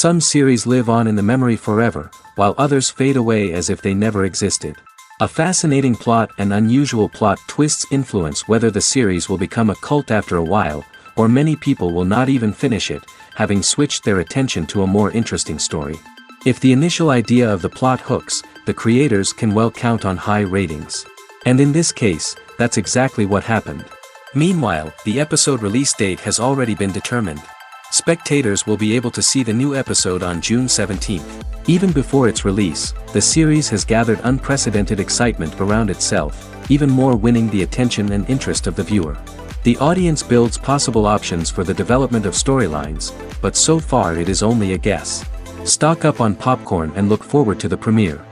Some series live on in the memory forever, while others fade away as if they never existed. A fascinating plot and unusual plot twists influence whether the series will become a cult after a while, or many people will not even finish it, having switched their attention to a more interesting story. If the initial idea of the plot hooks, the creators can well count on high ratings. And in this case, that's exactly what happened. Meanwhile, the episode release date has already been determined. Spectators will be able to see the new episode on June 17th. Even before its release, the series has gathered unprecedented excitement around itself, even more winning the attention and interest of the viewer. The audience builds possible options for the development of storylines, but so far it is only a guess. Stock up on popcorn and look forward to the premiere.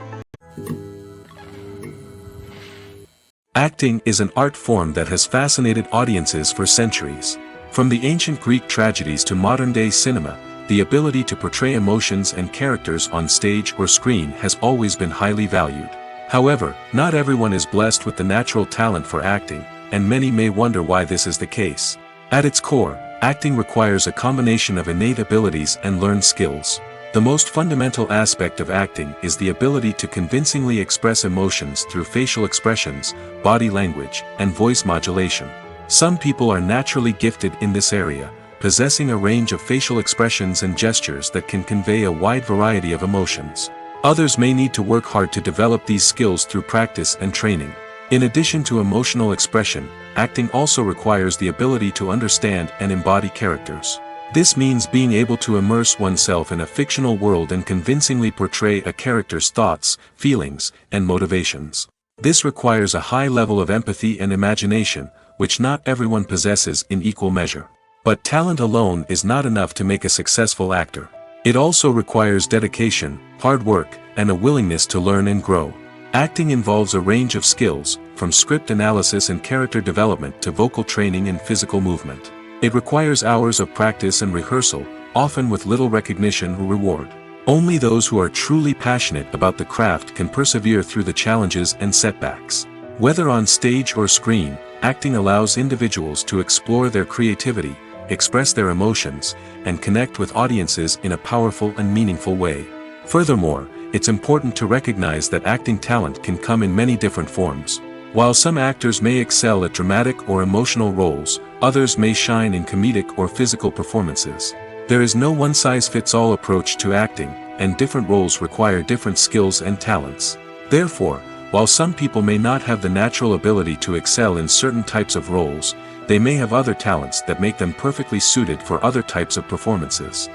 Acting is an art form that has fascinated audiences for centuries. From the ancient Greek tragedies to modern-day cinema, the ability to portray emotions and characters on stage or screen has always been highly valued. However, not everyone is blessed with the natural talent for acting, and many may wonder why this is the case. At its core, acting requires a combination of innate abilities and learned skills. The most fundamental aspect of acting is the ability to convincingly express emotions through facial expressions, body language, and voice modulation. Some people are naturally gifted in this area, possessing a range of facial expressions and gestures that can convey a wide variety of emotions. Others may need to work hard to develop these skills through practice and training. In addition to emotional expression, acting also requires the ability to understand and embody characters. This means being able to immerse oneself in a fictional world and convincingly portray a character's thoughts, feelings, and motivations. This requires a high level of empathy and imagination, which not everyone possesses in equal measure. But talent alone is not enough to make a successful actor. It also requires dedication, hard work, and a willingness to learn and grow. Acting involves a range of skills, from script analysis and character development to vocal training and physical movement. It requires hours of practice and rehearsal, often with little recognition or reward. Only those who are truly passionate about the craft can persevere through the challenges and setbacks. Whether on stage or screen, acting allows individuals to explore their creativity, express their emotions, and connect with audiences in a powerful and meaningful way. Furthermore, it's important to recognize that acting talent can come in many different forms. While some actors may excel at dramatic or emotional roles, others may shine in comedic or physical performances. There is no one-size-fits-all approach to acting, and different roles require different skills and talents. Therefore, while some people may not have the natural ability to excel in certain types of roles, they may have other talents that make them perfectly suited for other types of performances.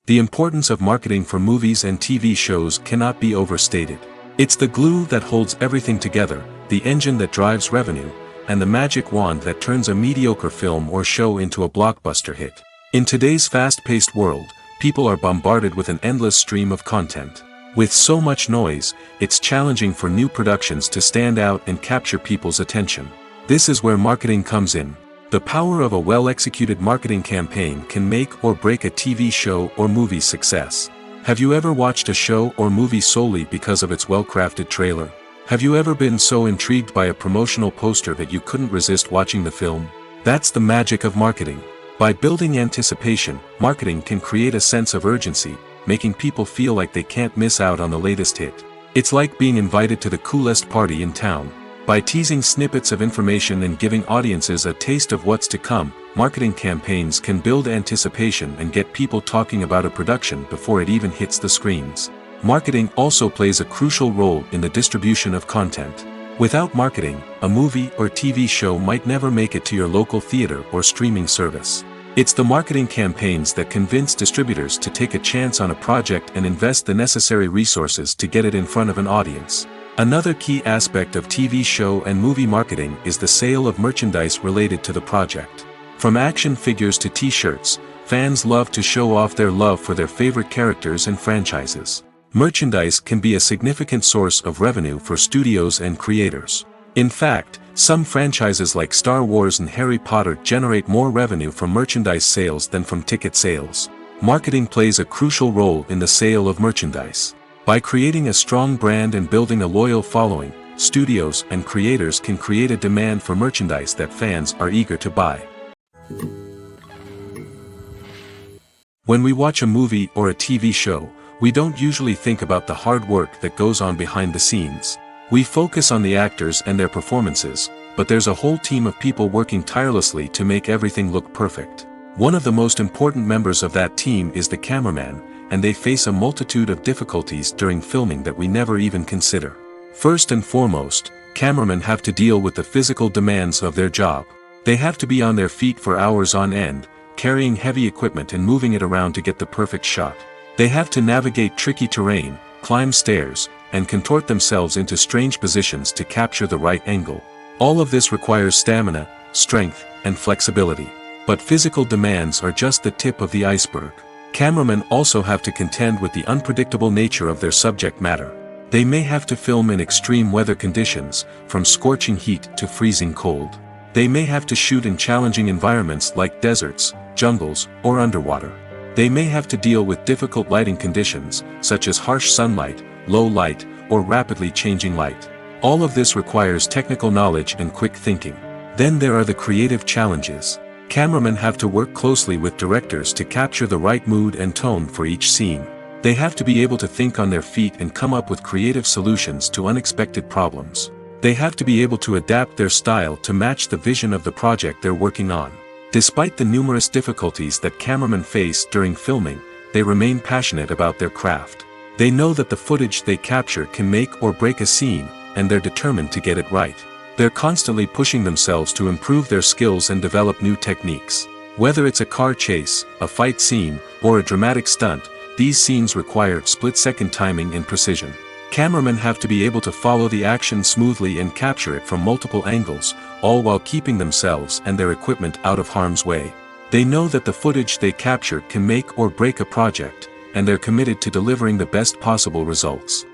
The importance of marketing for movies and TV shows cannot be overstated. It's the glue that holds everything together, the engine that drives revenue, and the magic wand that turns a mediocre film or show into a blockbuster hit. In today's fast-paced world, people are bombarded with an endless stream of content. With so much noise, it's challenging for new productions to stand out and capture people's attention. This is where marketing comes in. The power of a well-executed marketing campaign can make or break a TV show or movie's success. Have you ever watched a show or movie solely because of its well-crafted trailer? Have you ever been so intrigued by a promotional poster that you couldn't resist watching the film? That's the magic of marketing. By building anticipation, marketing can create a sense of urgency, making people feel like they can't miss out on the latest hit. It's like being invited to the coolest party in town. By teasing snippets of information and giving audiences a taste of what's to come, marketing campaigns can build anticipation and get people talking about a production before it even hits the screens. Marketing also plays a crucial role in the distribution of content. Without marketing, a movie or TV show might never make it to your local theater or streaming service. It's the marketing campaigns that convince distributors to take a chance on a project and invest the necessary resources to get it in front of an audience. Another key aspect of TV show and movie marketing is the sale of merchandise related to the project. From action figures to t-shirts, fans love to show off their love for their favorite characters and franchises. Merchandise can be a significant source of revenue for studios and creators. In fact, some franchises like Star Wars and Harry Potter generate more revenue from merchandise sales than from ticket sales. Marketing plays a crucial role in the sale of merchandise. By creating a strong brand and building a loyal following, studios and creators can create a demand for merchandise that fans are eager to buy. When we watch a movie or a TV show, we don't usually think about the hard work that goes on behind the scenes. We focus on the actors and their performances, but there's a whole team of people working tirelessly to make everything look perfect. One of the most important members of that team is the cameraman, and they face a multitude of difficulties during filming that we never even consider. First and foremost, cameramen have to deal with the physical demands of their job. They have to be on their feet for hours on end, carrying heavy equipment and moving it around to get the perfect shot. They have to navigate tricky terrain, climb stairs, and contort themselves into strange positions to capture the right angle. All of this requires stamina, strength, and flexibility. But physical demands are just the tip of the iceberg. Cameramen also have to contend with the unpredictable nature of their subject matter. They may have to film in extreme weather conditions, from scorching heat to freezing cold. They may have to shoot in challenging environments like deserts, jungles, or underwater. They may have to deal with difficult lighting conditions, such as harsh sunlight, low light, or rapidly changing light. All of this requires technical knowledge and quick thinking. Then there are the creative challenges. Cameramen have to work closely with directors to capture the right mood and tone for each scene. They have to be able to think on their feet and come up with creative solutions to unexpected problems. They have to be able to adapt their style to match the vision of the project they're working on. Despite the numerous difficulties that cameramen face during filming, they remain passionate about their craft. They know that the footage they capture can make or break a scene, and they're determined to get it right. They're constantly pushing themselves to improve their skills and develop new techniques. Whether it's a car chase, a fight scene, or a dramatic stunt, these scenes require split-second timing and precision. Cameramen have to be able to follow the action smoothly and capture it from multiple angles, all while keeping themselves and their equipment out of harm's way. They know that the footage they capture can make or break a project, and they're committed to delivering the best possible results.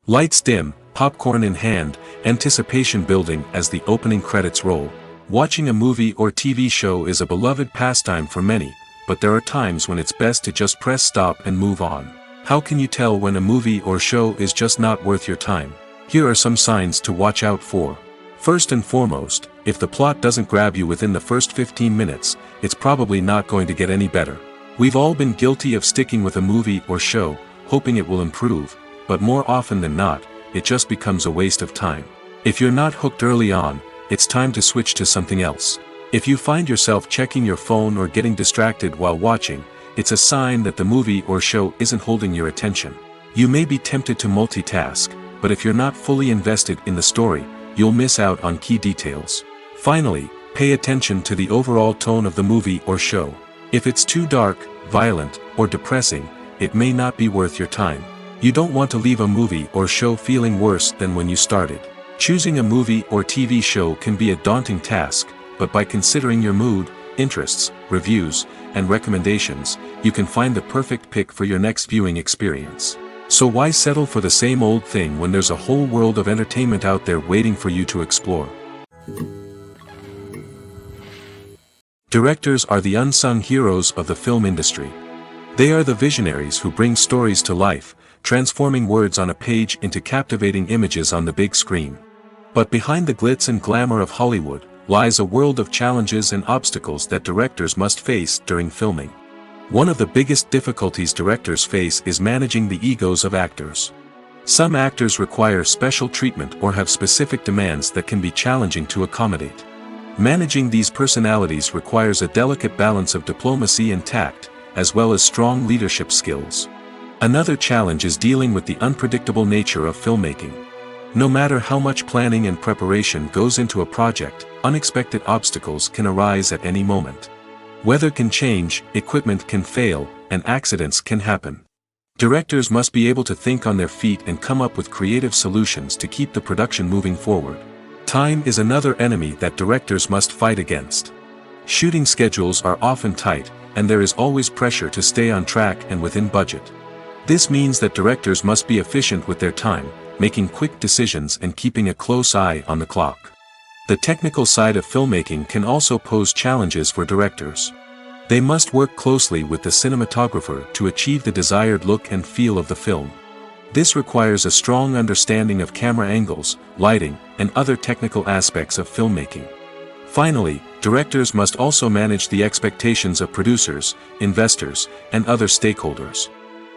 Lights dim, popcorn in hand, anticipation building as the opening credits roll. Watching a movie or TV show is a beloved pastime for many, but there are times when it's best to just press stop and move on. How can you tell when a movie or show is just not worth your time? Here are some signs to watch out for. First and foremost, if the plot doesn't grab you within the first 15 minutes, it's probably not going to get any better. We've all been guilty of sticking with a movie or show, hoping it will improve, but more often than not, it just becomes a waste of time. If you're not hooked early on, it's time to switch to something else. If you find yourself checking your phone or getting distracted while watching, it's a sign that the movie or show isn't holding your attention. You may be tempted to multitask, but if you're not fully invested in the story, you'll miss out on key details. Finally, pay attention to the overall tone of the movie or show. If it's too dark, violent, or depressing, it may not be worth your time. You don't want to leave a movie or show feeling worse than when you started. Choosing a movie or TV show can be a daunting task, but by considering your mood, interests, reviews, and recommendations, you can find the perfect pick for your next viewing experience. So why settle for the same old thing when there's a whole world of entertainment out there waiting for you to explore? Directors are the unsung heroes of the film industry. They are the visionaries who bring stories to life, transforming words on a page into captivating images on the big screen. But behind the glitz and glamour of Hollywood lies a world of challenges and obstacles that directors must face during filming. One of the biggest difficulties directors face is managing the egos of actors. Some actors require special treatment or have specific demands that can be challenging to accommodate. Managing these personalities requires a delicate balance of diplomacy and tact, as well as strong leadership skills. Another challenge is dealing with the unpredictable nature of filmmaking. No matter how much planning and preparation goes into a project, unexpected obstacles can arise at any moment. Weather can change, equipment can fail, and accidents can happen. Directors must be able to think on their feet and come up with creative solutions to keep the production moving forward. Time is another enemy that directors must fight against. Shooting schedules are often tight, and there is always pressure to stay on track and within budget. This means that directors must be efficient with their time, making quick decisions and keeping a close eye on the clock. The technical side of filmmaking can also pose challenges for directors. They must work closely with the cinematographer to achieve the desired look and feel of the film. This requires a strong understanding of camera angles, lighting, and other technical aspects of filmmaking. Finally, directors must also manage the expectations of producers, investors, and other stakeholders.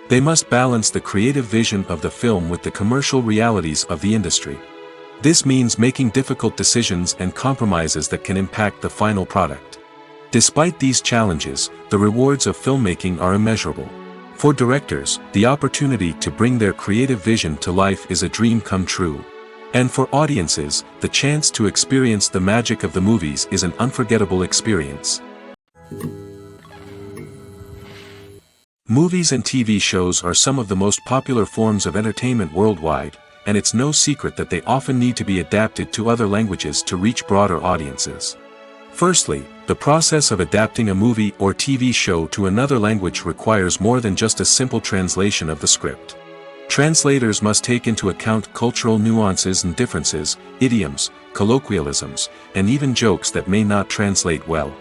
They must balance the creative vision of the film with the commercial realities of the industry. This means making difficult decisions and compromises that can impact the final product. Despite these challenges, the rewards of filmmaking are immeasurable. For directors, the opportunity to bring their creative vision to life is a dream come true. And for audiences, the chance to experience the magic of the movies is an unforgettable experience. Movies and TV shows are some of the most popular forms of entertainment worldwide, and it's no secret that they often need to be adapted to other languages to reach broader audiences. Firstly, the process of adapting a movie or TV show to another language requires more than just a simple translation of the script. Translators must take into account cultural nuances and differences, idioms, colloquialisms, and even jokes that may not translate well.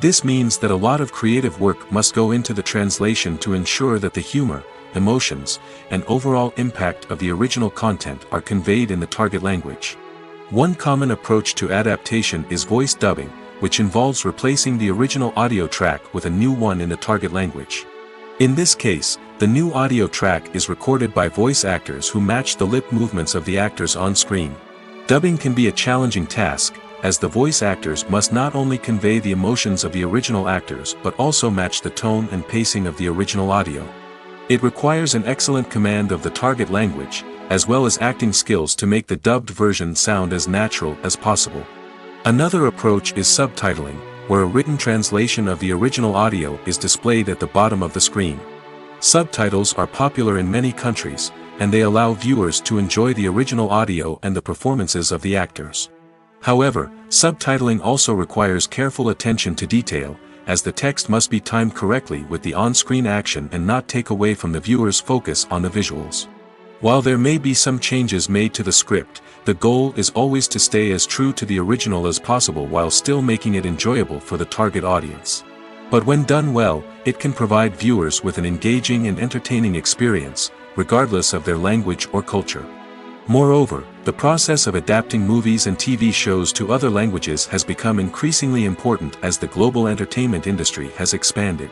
This means that a lot of creative work must go into the translation to ensure that the humor, emotions, and overall impact of the original content are conveyed in the target language. One common approach to adaptation is voice dubbing, which involves replacing the original audio track with a new one in the target language. In this case, the new audio track is recorded by voice actors who match the lip movements of the actors on screen. Dubbing can be a challenging task, as the voice actors must not only convey the emotions of the original actors but also match the tone and pacing of the original audio. It requires an excellent command of the target language, as well as acting skills to make the dubbed version sound as natural as possible. Another approach is subtitling, where a written translation of the original audio is displayed at the bottom of the screen. Subtitles are popular in many countries, and they allow viewers to enjoy the original audio and the performances of the actors. However, subtitling also requires careful attention to detail, as the text must be timed correctly with the on-screen action and not take away from the viewer's focus on the visuals. While there may be some changes made to the script, the goal is always to stay as true to the original as possible while still making it enjoyable for the target audience. But when done well, it can provide viewers with an engaging and entertaining experience, regardless of their language or culture. Moreover, the process of adapting movies and TV shows to other languages has become increasingly important as the global entertainment industry has expanded.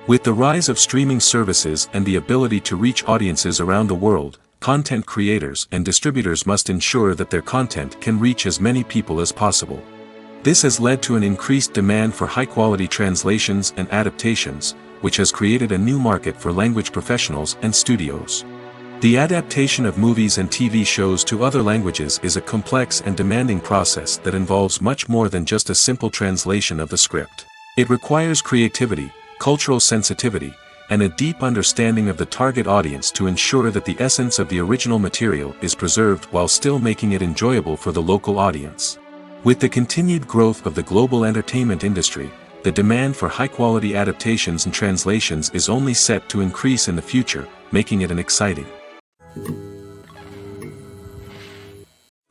With the rise of streaming services and the ability to reach audiences around the world, content creators and distributors must ensure that their content can reach as many people as possible. This has led to an increased demand for high-quality translations and adaptations, which has created a new market for language professionals and studios. The adaptation of movies and TV shows to other languages is a complex and demanding process that involves much more than just a simple translation of the script. It requires creativity, cultural sensitivity, and a deep understanding of the target audience to ensure that the essence of the original material is preserved while still making it enjoyable for the local audience. With the continued growth of the global entertainment industry, the demand for high-quality adaptations and translations is only set to increase in the future, making it an exciting.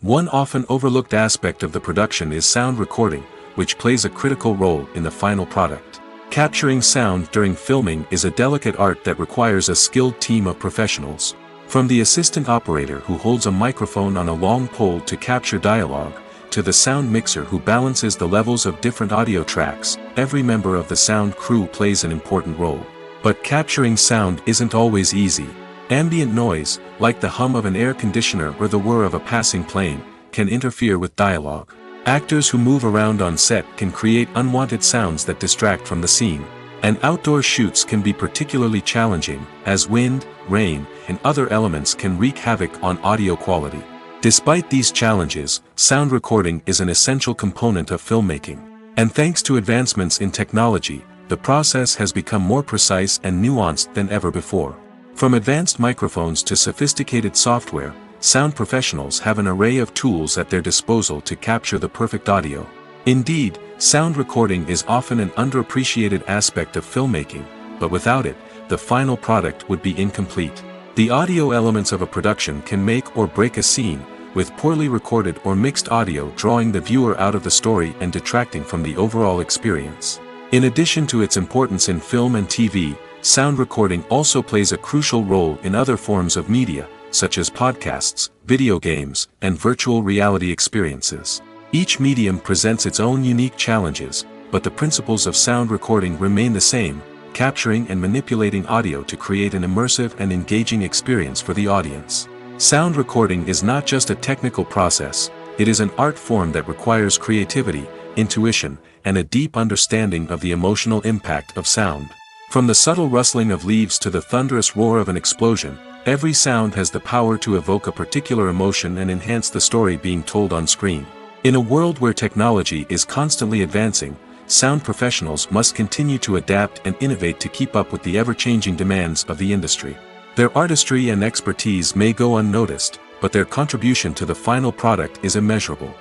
One often overlooked aspect of the production is sound recording, which plays a critical role in the final product. Capturing sound during filming is a delicate art that requires a skilled team of professionals. From the assistant operator who holds a microphone on a long pole to capture dialogue, to the sound mixer who balances the levels of different audio tracks, every member of the sound crew plays an important role. But capturing sound isn't always easy. Ambient noise, like the hum of an air conditioner or the whir of a passing plane, can interfere with dialogue. Actors who move around on set can create unwanted sounds that distract from the scene. And outdoor shoots can be particularly challenging, as wind, rain, and other elements can wreak havoc on audio quality. Despite these challenges, sound recording is an essential component of filmmaking. And thanks to advancements in technology, the process has become more precise and nuanced than ever before. From advanced microphones to sophisticated software, sound professionals have an array of tools at their disposal to capture the perfect audio. Indeed, sound recording is often an underappreciated aspect of filmmaking, but without it, the final product would be incomplete. The audio elements of a production can make or break a scene, with poorly recorded or mixed audio drawing the viewer out of the story and detracting from the overall experience. In addition to its importance in film and TV, sound recording also plays a crucial role in other forms of media, such as podcasts, video games, and virtual reality experiences. Each medium presents its own unique challenges, but the principles of sound recording remain the same, capturing and manipulating audio to create an immersive and engaging experience for the audience. Sound recording is not just a technical process, it is an art form that requires creativity, intuition, and a deep understanding of the emotional impact of sound. From the subtle rustling of leaves to the thunderous roar of an explosion, every sound has the power to evoke a particular emotion and enhance the story being told on screen. In a world where technology is constantly advancing, sound professionals must continue to adapt and innovate to keep up with the ever-changing demands of the industry. Their artistry and expertise may go unnoticed, but their contribution to the final product is immeasurable.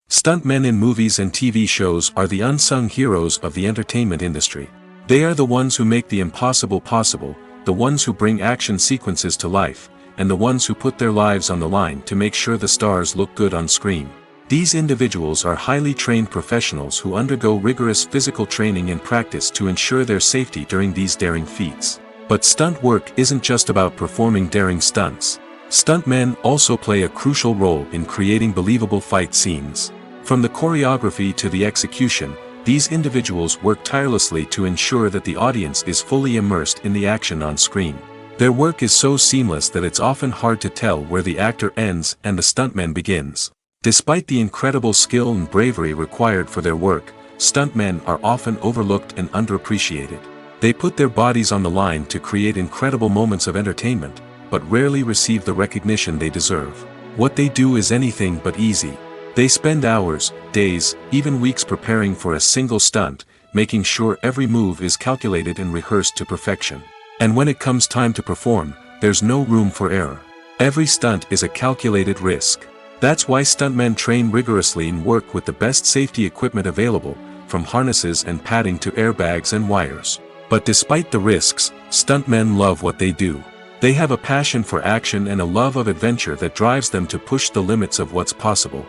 Stuntmen in movies and TV shows are the unsung heroes of the entertainment industry. They are the ones who make the impossible possible, the ones who bring action sequences to life, and the ones who put their lives on the line to make sure the stars look good on screen. These individuals are highly trained professionals who undergo rigorous physical training and practice to ensure their safety during these daring feats. But stunt work isn't just about performing daring stunts. Stuntmen also play a crucial role in creating believable fight scenes. From the choreography to the execution, these individuals work tirelessly to ensure that the audience is fully immersed in the action on screen. Their work is so seamless that it's often hard to tell where the actor ends and the stuntman begins. Despite the incredible skill and bravery required for their work, stuntmen are often overlooked and underappreciated. They put their bodies on the line to create incredible moments of entertainment, but rarely receive the recognition they deserve. What they do is anything but easy. They spend hours, days, even weeks preparing for a single stunt, making sure every move is calculated and rehearsed to perfection. And when it comes time to perform, there's no room for error. Every stunt is a calculated risk. That's why stuntmen train rigorously and work with the best safety equipment available, from harnesses and padding to airbags and wires. But despite the risks, stuntmen love what they do. They have a passion for action and a love of adventure that drives them to push the limits of what's possible.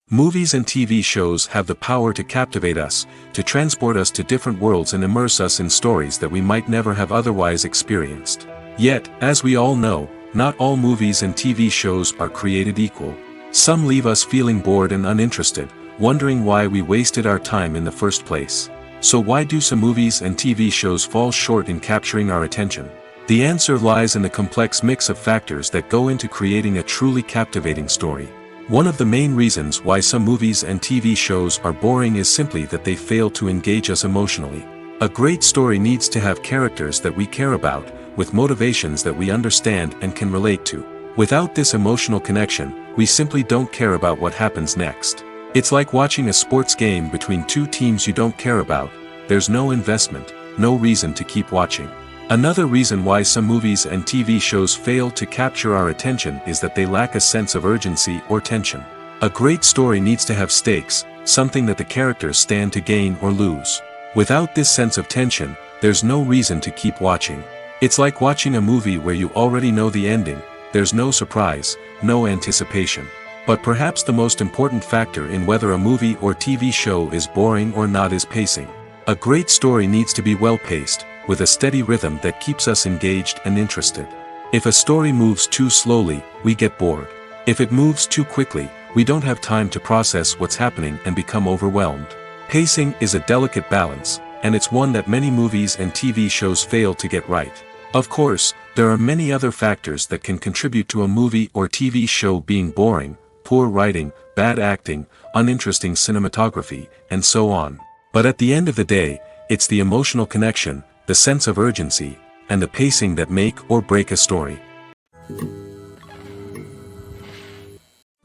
Movies and TV shows have the power to captivate us, to transport us to different worlds and immerse us in stories that we might never have otherwise experienced. Yet, as we all know, not all movies and TV shows are created equal. Some leave us feeling bored and uninterested, wondering why we wasted our time in the first place. So why do some movies and TV shows fall short in capturing our attention? The answer lies in the complex mix of factors that go into creating a truly captivating story. One of the main reasons why some movies and TV shows are boring is simply that they fail to engage us emotionally. A great story needs to have characters that we care about, with motivations that we understand and can relate to. Without this emotional connection, we simply don't care about what happens next. It's like watching a sports game between two teams you don't care about. There's no investment, no reason to keep watching. Another reason why some movies and TV shows fail to capture our attention is that they lack a sense of urgency or tension. A great story needs to have stakes, something that the characters stand to gain or lose. Without this sense of tension, there's no reason to keep watching. It's like watching a movie where you already know the ending, there's no surprise, no anticipation. But perhaps the most important factor in whether a movie or TV show is boring or not is pacing. A great story needs to be well-paced, with a steady rhythm that keeps us engaged and interested. If a story moves too slowly, we get bored. If it moves too quickly, we don't have time to process what's happening and become overwhelmed. Pacing is a delicate balance, and it's one that many movies and TV shows fail to get right. Of course, there are many other factors that can contribute to a movie or TV show being boring: poor writing, bad acting, uninteresting cinematography, and so on. But at the end of the day, it's the emotional connection, the sense of urgency, and the pacing that make or break a story.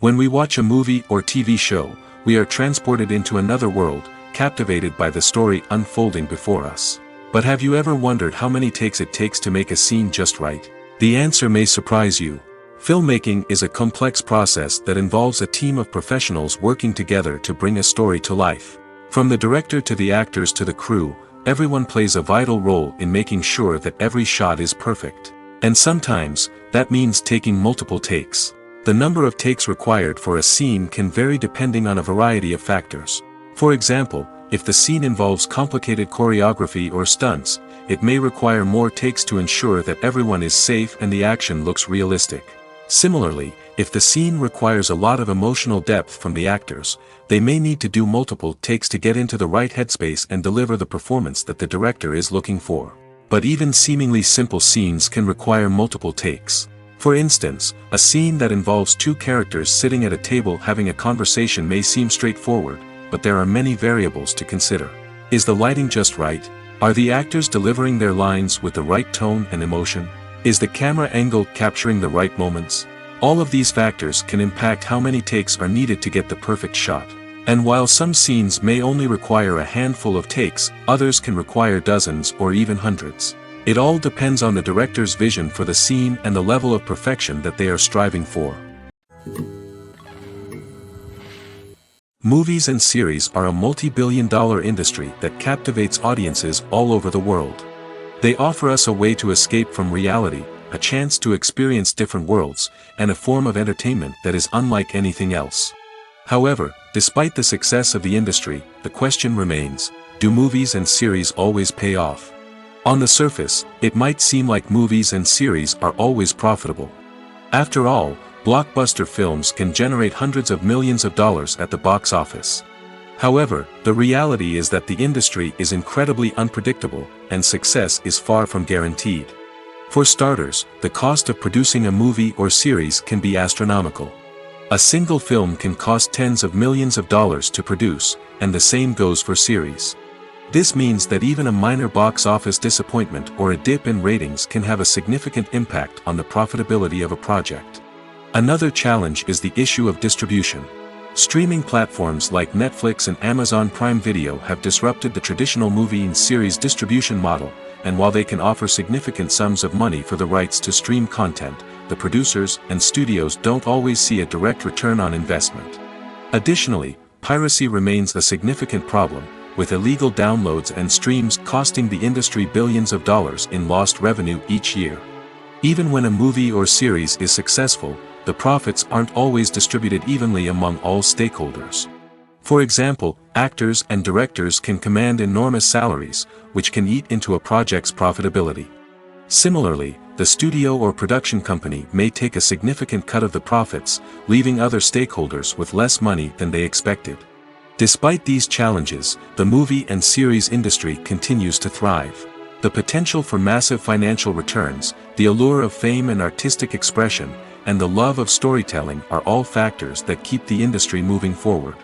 When we watch a movie or TV show, we are transported into another world, captivated by the story unfolding before us. But have you ever wondered how many takes it takes to make a scene just right? The answer may surprise you. Filmmaking is a complex process that involves a team of professionals working together to bring a story to life. From the director to the actors to the crew, everyone plays a vital role in making sure that every shot is perfect. And sometimes, that means taking multiple takes. The number of takes required for a scene can vary depending on a variety of factors. For example, if the scene involves complicated choreography or stunts, it may require more takes to ensure that everyone is safe and the action looks realistic. Similarly, if the scene requires a lot of emotional depth from the actors, they may need to do multiple takes to get into the right headspace and deliver the performance that the director is looking for. But even seemingly simple scenes can require multiple takes. For instance, a scene that involves two characters sitting at a table having a conversation may seem straightforward, but there are many variables to consider. Is the lighting just right? Are the actors delivering their lines with the right tone and emotion? Is the camera angle capturing the right moments? All of these factors can impact how many takes are needed to get the perfect shot. And while some scenes may only require a handful of takes, others can require dozens or even hundreds. It all depends on the director's vision for the scene and the level of perfection that they are striving for. Movies and series are a multi-billion-dollar industry that captivates audiences all over the world. They offer us a way to escape from reality, a chance to experience different worlds, and a form of entertainment that is unlike anything else. However, despite the success of the industry, the question remains: do movies and series always pay off? On the surface, it might seem like movies and series are always profitable. After all, blockbuster films can generate hundreds of millions of dollars at the box office. However, the reality is that the industry is incredibly unpredictable, and success is far from guaranteed. For starters, the cost of producing a movie or series can be astronomical. A single film can cost tens of millions of dollars to produce, and the same goes for series. This means that even a minor box office disappointment or a dip in ratings can have a significant impact on the profitability of a project. Another challenge is the issue of distribution. Streaming platforms like Netflix and Amazon Prime Video have disrupted the traditional movie and series distribution model, and while they can offer significant sums of money for the rights to stream content, the producers and studios don't always see a direct return on investment. Additionally, piracy remains a significant problem, with illegal downloads and streams costing the industry billions of dollars in lost revenue each year. Even when a movie or series is successful, the profits aren't always distributed evenly among all stakeholders. For example, actors and directors can command enormous salaries, which can eat into a project's profitability. Similarly, the studio or production company may take a significant cut of the profits, leaving other stakeholders with less money than they expected. Despite these challenges, the movie and series industry continues to thrive. The potential for massive financial returns, the allure of fame and artistic expression, and the love of storytelling are all factors that keep the industry moving forward.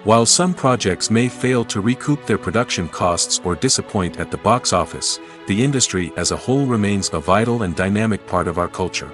While some projects may fail to recoup their production costs or disappoint at the box office, the industry as a whole remains a vital and dynamic part of our culture.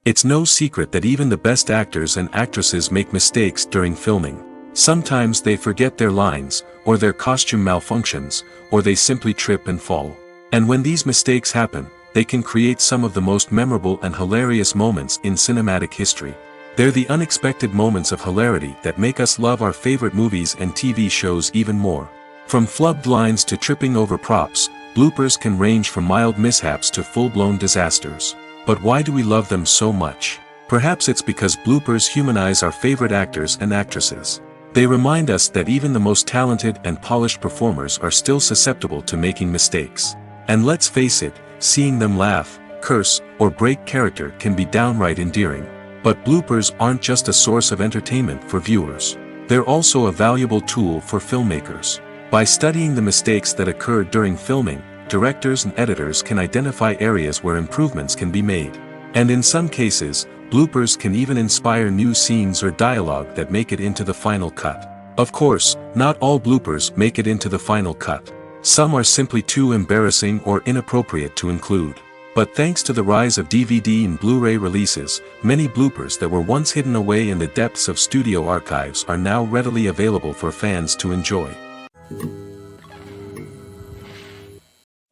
It's no secret that even the best actors and actresses make mistakes during filming. Sometimes they forget their lines, or their costume malfunctions, or they simply trip and fall. And when these mistakes happen, they can create some of the most memorable and hilarious moments in cinematic history. They're the unexpected moments of hilarity that make us love our favorite movies and TV shows even more. From flubbed lines to tripping over props, bloopers can range from mild mishaps to full-blown disasters. But why do we love them so much? Perhaps it's because bloopers humanize our favorite actors and actresses. They remind us that even the most talented and polished performers are still susceptible to making mistakes. And let's face it, seeing them laugh, curse, or break character can be downright endearing. But bloopers aren't just a source of entertainment for viewers. They're also a valuable tool for filmmakers. By studying the mistakes that occurred during filming, directors and editors can identify areas where improvements can be made. And in some cases, bloopers can even inspire new scenes or dialogue that make it into the final cut. Of course, not all bloopers make it into the final cut. Some are simply too embarrassing or inappropriate to include. But thanks to the rise of DVD and Blu-ray releases, many bloopers that were once hidden away in the depths of studio archives are now readily available for fans to enjoy.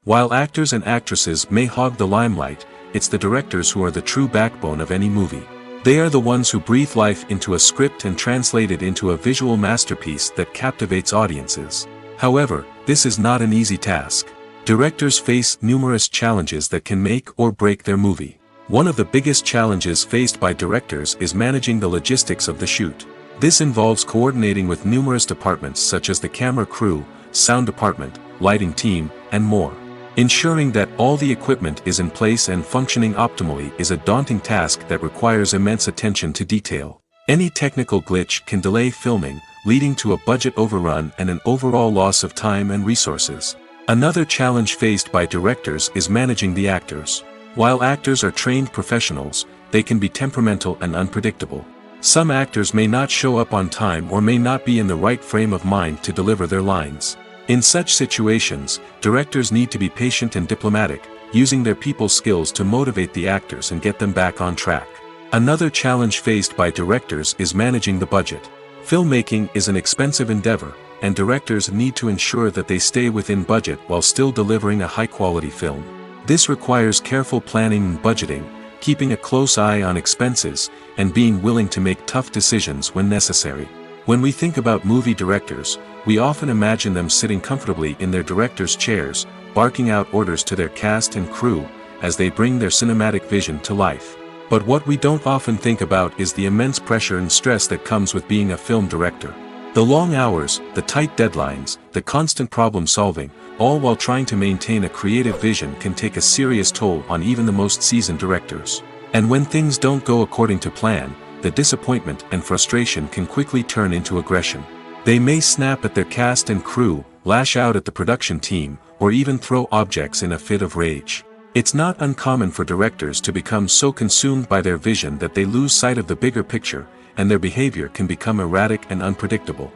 While actors and actresses may hog the limelight, it's the directors who are the true backbone of any movie. They are the ones who breathe life into a script and translate it into a visual masterpiece that captivates audiences. However, this is not an easy task. Directors face numerous challenges that can make or break their movie. One of the biggest challenges faced by directors is managing the logistics of the shoot. This involves coordinating with numerous departments such as the camera crew, sound department, lighting team, and more. Ensuring that all the equipment is in place and functioning optimally is a daunting task that requires immense attention to detail. Any technical glitch can delay filming, leading to a budget overrun and an overall loss of time and resources. Another challenge faced by directors is managing the actors. While actors are trained professionals, they can be temperamental and unpredictable. Some actors may not show up on time or may not be in the right frame of mind to deliver their lines. In such situations, directors need to be patient and diplomatic, using their people skills to motivate the actors and get them back on track. Another challenge faced by directors is managing the budget. Filmmaking is an expensive endeavor, and directors need to ensure that they stay within budget while still delivering a high-quality film. This requires careful planning and budgeting, keeping a close eye on expenses, and being willing to make tough decisions when necessary. When we think about movie directors, we often imagine them sitting comfortably in their director's chairs, barking out orders to their cast and crew, as they bring their cinematic vision to life. But what we don't often think about is the immense pressure and stress that comes with being a film director. The long hours, the tight deadlines, the constant problem solving, all while trying to maintain a creative vision can take a serious toll on even the most seasoned directors. And when things don't go according to plan, the disappointment and frustration can quickly turn into aggression. They may snap at their cast and crew, lash out at the production team, or even throw objects in a fit of rage. It's not uncommon for directors to become so consumed by their vision that they lose sight of the bigger picture, and their behavior can become erratic and unpredictable.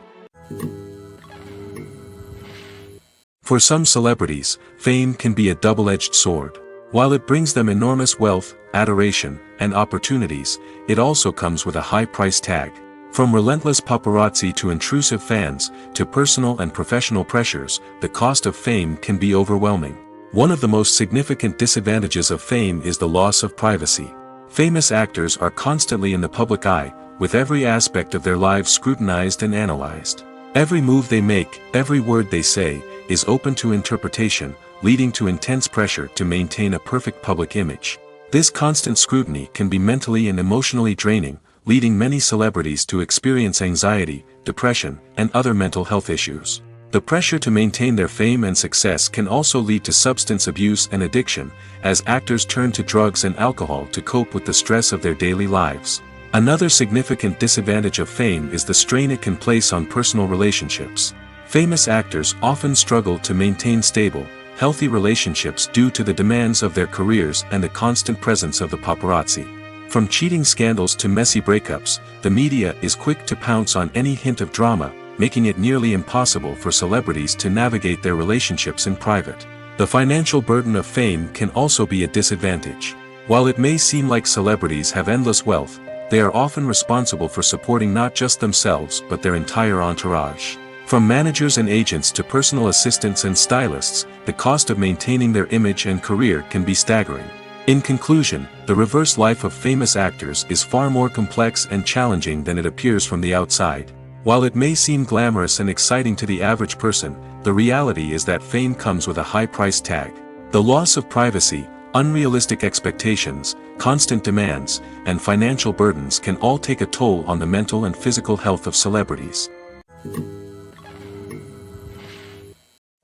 For some celebrities, fame can be a double-edged sword. While it brings them enormous wealth, adoration, and opportunities, it also comes with a high price tag. From relentless paparazzi to intrusive fans, to personal and professional pressures, the cost of fame can be overwhelming. One of the most significant disadvantages of fame is the loss of privacy. Famous actors are constantly in the public eye, with every aspect of their lives scrutinized and analyzed. Every move they make, every word they say, is open to interpretation, leading to intense pressure to maintain a perfect public image. This constant scrutiny can be mentally and emotionally draining, leading many celebrities to experience anxiety, depression, and other mental health issues. The pressure to maintain their fame and success can also lead to substance abuse and addiction, as actors turn to drugs and alcohol to cope with the stress of their daily lives. Another significant disadvantage of fame is the strain it can place on personal relationships. Famous actors often struggle to maintain stable, healthy relationships due to the demands of their careers and the constant presence of the paparazzi. From cheating scandals to messy breakups, the media is quick to pounce on any hint of drama, making it nearly impossible for celebrities to navigate their relationships in private. The financial burden of fame can also be a disadvantage. While it may seem like celebrities have endless wealth, they are often responsible for supporting not just themselves but their entire entourage. From managers and agents to personal assistants and stylists, the cost of maintaining their image and career can be staggering. In conclusion, the reverse life of famous actors is far more complex and challenging than it appears from the outside. While it may seem glamorous and exciting to the average person, the reality is that fame comes with a high price tag. The loss of privacy, unrealistic expectations, constant demands, and financial burdens can all take a toll on the mental and physical health of celebrities.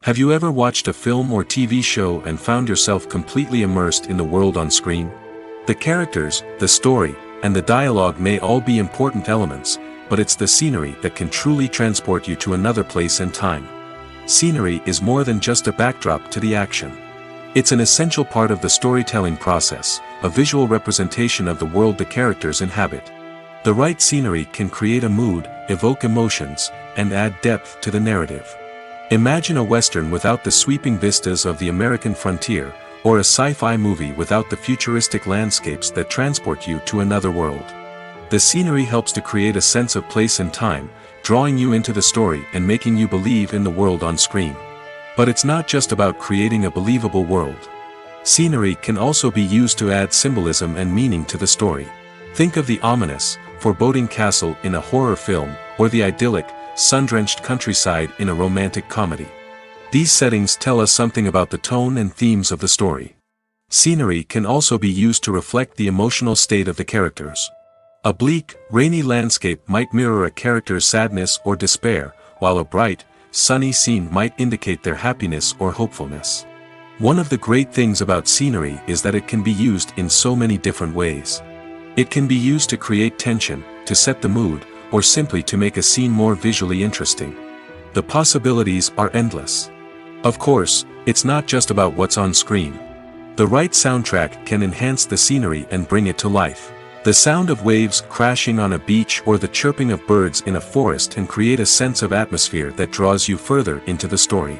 Have you ever watched a film or TV show and found yourself completely immersed in the world on screen? The characters, the story, and the dialogue may all be important elements, but it's the scenery that can truly transport you to another place and time. Scenery is more than just a backdrop to the action. It's an essential part of the storytelling process, a visual representation of the world the characters inhabit. The right scenery can create a mood, evoke emotions, and add depth to the narrative. Imagine a Western without the sweeping vistas of the American frontier, or a sci-fi movie without the futuristic landscapes that transport you to another world. The scenery helps to create a sense of place and time, drawing you into the story and making you believe in the world on screen. But it's not just about creating a believable world. Scenery can also be used to add symbolism and meaning to the story. Think of the ominous, foreboding castle in a horror film, or the idyllic, sun-drenched countryside in a romantic comedy. These settings tell us something about the tone and themes of the story. Scenery can also be used to reflect the emotional state of the characters. A bleak, rainy landscape might mirror a character's sadness or despair, while a bright, sunny scene might indicate their happiness or hopefulness. One of the great things about scenery is that it can be used in so many different ways. It can be used to create tension, to set the mood, or simply to make a scene more visually interesting. The possibilities are endless. Of course, it's not just about what's on screen. The right soundtrack can enhance the scenery and bring it to life. The sound of waves crashing on a beach or the chirping of birds in a forest can create a sense of atmosphere that draws you further into the story.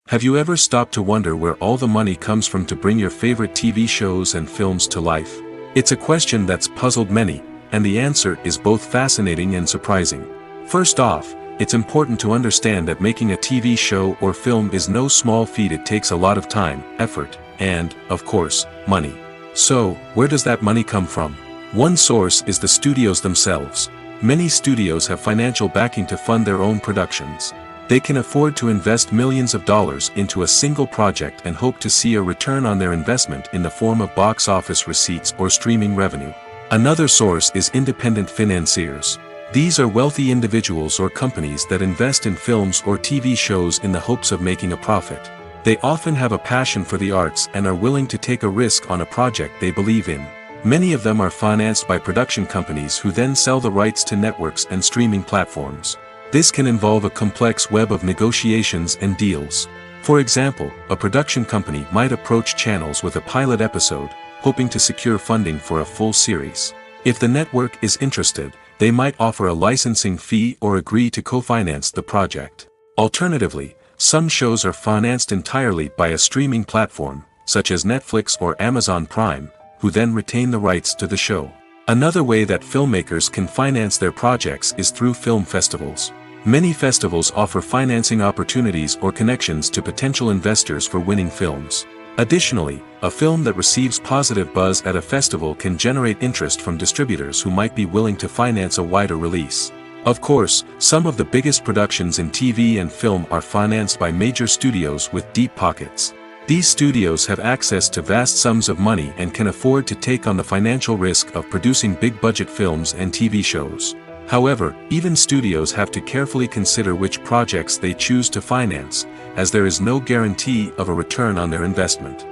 Have you ever stopped to wonder where all the money comes from to bring your favorite TV shows and films to life? It's a question that's puzzled many, and the answer is both fascinating and surprising. First off, it's important to understand that making a TV show or film is no small feat. It takes a lot of time, effort, and, of course, money. So, where does that money come from? One source is the studios themselves. Many studios have financial backing to fund their own productions. They can afford to invest millions of dollars into a single project and hope to see a return on their investment in the form of box office receipts or streaming revenue. Another source is independent financiers. These are wealthy individuals or companies that invest in films or TV shows in the hopes of making a profit. They often have a passion for the arts and are willing to take a risk on a project they believe in. Many of them are financed by production companies who then sell the rights to networks and streaming platforms. This can involve a complex web of negotiations and deals. For example, a production company might approach channels with a pilot episode, hoping to secure funding for a full series. If the network is interested, they might offer a licensing fee or agree to co-finance the project. Alternatively, some shows are financed entirely by a streaming platform, such as Netflix or Amazon Prime, who then retain the rights to the show. Another way that filmmakers can finance their projects is through film festivals. Many festivals offer financing opportunities or connections to potential investors for winning films. Additionally, a film that receives positive buzz at a festival can generate interest from distributors who might be willing to finance a wider release. Of course, some of the biggest productions in TV and film are financed by major studios with deep pockets. These studios have access to vast sums of money and can afford to take on the financial risk of producing big-budget films and TV shows. However, even studios have to carefully consider which projects they choose to finance, as there is no guarantee of a return on their investment.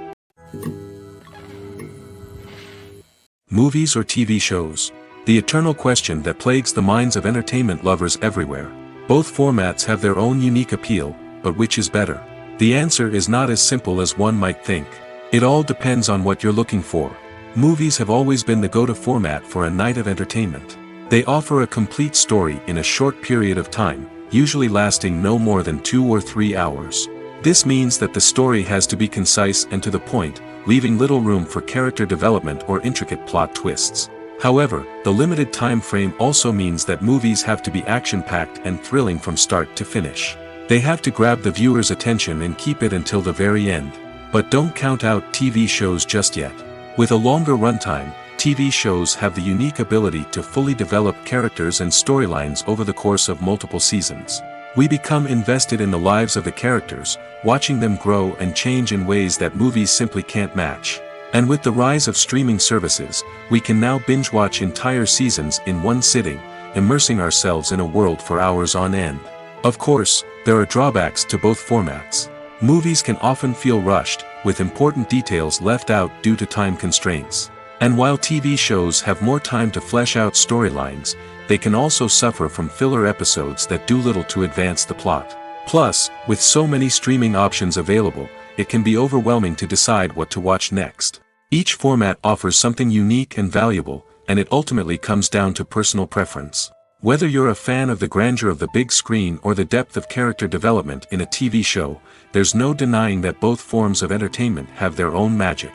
Movies or TV shows? The eternal question that plagues the minds of entertainment lovers everywhere. Both formats have their own unique appeal, but which is better? The answer is not as simple as one might think. It all depends on what you're looking for. Movies have always been the go-to format for a night of entertainment. They offer a complete story in a short period of time, usually lasting no more than 2 or 3 hours. This means that the story has to be concise and to the point, leaving little room for character development or intricate plot twists. However, the limited time frame also means that movies have to be action-packed and thrilling from start to finish. They have to grab the viewer's attention and keep it until the very end. But don't count out TV shows just yet. With a longer runtime, TV shows have the unique ability to fully develop characters and storylines over the course of multiple seasons. We become invested in the lives of the characters, watching them grow and change in ways that movies simply can't match. And with the rise of streaming services, we can now binge-watch entire seasons in one sitting, immersing ourselves in a world for hours on end. Of course, there are drawbacks to both formats. Movies can often feel rushed, with important details left out due to time constraints. And while TV shows have more time to flesh out storylines, they can also suffer from filler episodes that do little to advance the plot. Plus, with so many streaming options available, it can be overwhelming to decide what to watch next. Each format offers something unique and valuable, and it ultimately comes down to personal preference. Whether you're a fan of the grandeur of the big screen or the depth of character development in a TV show, there's no denying that both forms of entertainment have their own magic.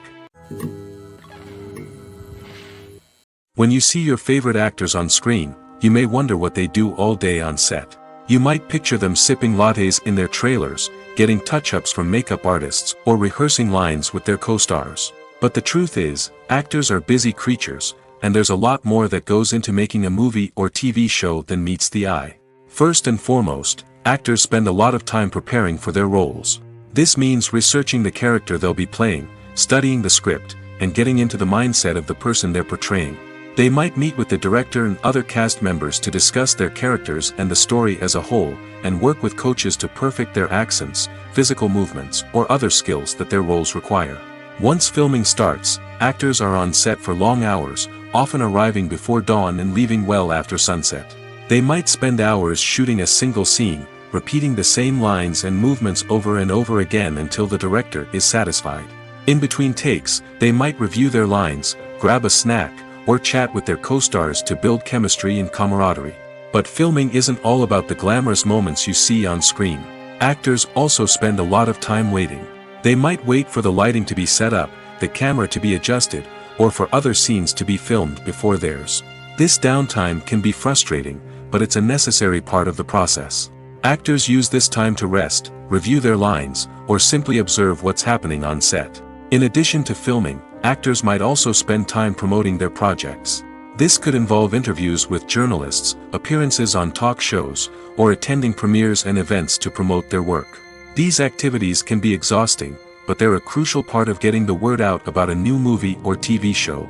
When you see your favorite actors on screen, you may wonder what they do all day on set. You might picture them sipping lattes in their trailers, getting touch-ups from makeup artists, or rehearsing lines with their co-stars. But the truth is, actors are busy creatures, and there's a lot more that goes into making a movie or TV show than meets the eye. First and foremost, actors spend a lot of time preparing for their roles. This means researching the character they'll be playing, studying the script, and getting into the mindset of the person they're portraying. They might meet with the director and other cast members to discuss their characters and the story as a whole, and work with coaches to perfect their accents, physical movements, or other skills that their roles require. Once filming starts, actors are on set for long hours, often arriving before dawn and leaving well after sunset. They might spend hours shooting a single scene, repeating the same lines and movements over and over again until the director is satisfied. In between takes, they might review their lines, grab a snack, or chat with their co-stars to build chemistry and camaraderie. But filming isn't all about the glamorous moments you see on screen. Actors also spend a lot of time waiting. They might wait for the lighting to be set up, the camera to be adjusted, or for other scenes to be filmed before theirs. This downtime can be frustrating, but it's a necessary part of the process. Actors use this time to rest, review their lines, or simply observe what's happening on set. In addition to filming, actors might also spend time promoting their projects. This could involve interviews with journalists, appearances on talk shows, or attending premieres and events to promote their work. These activities can be exhausting, but they're a crucial part of getting the word out about a new movie or TV show.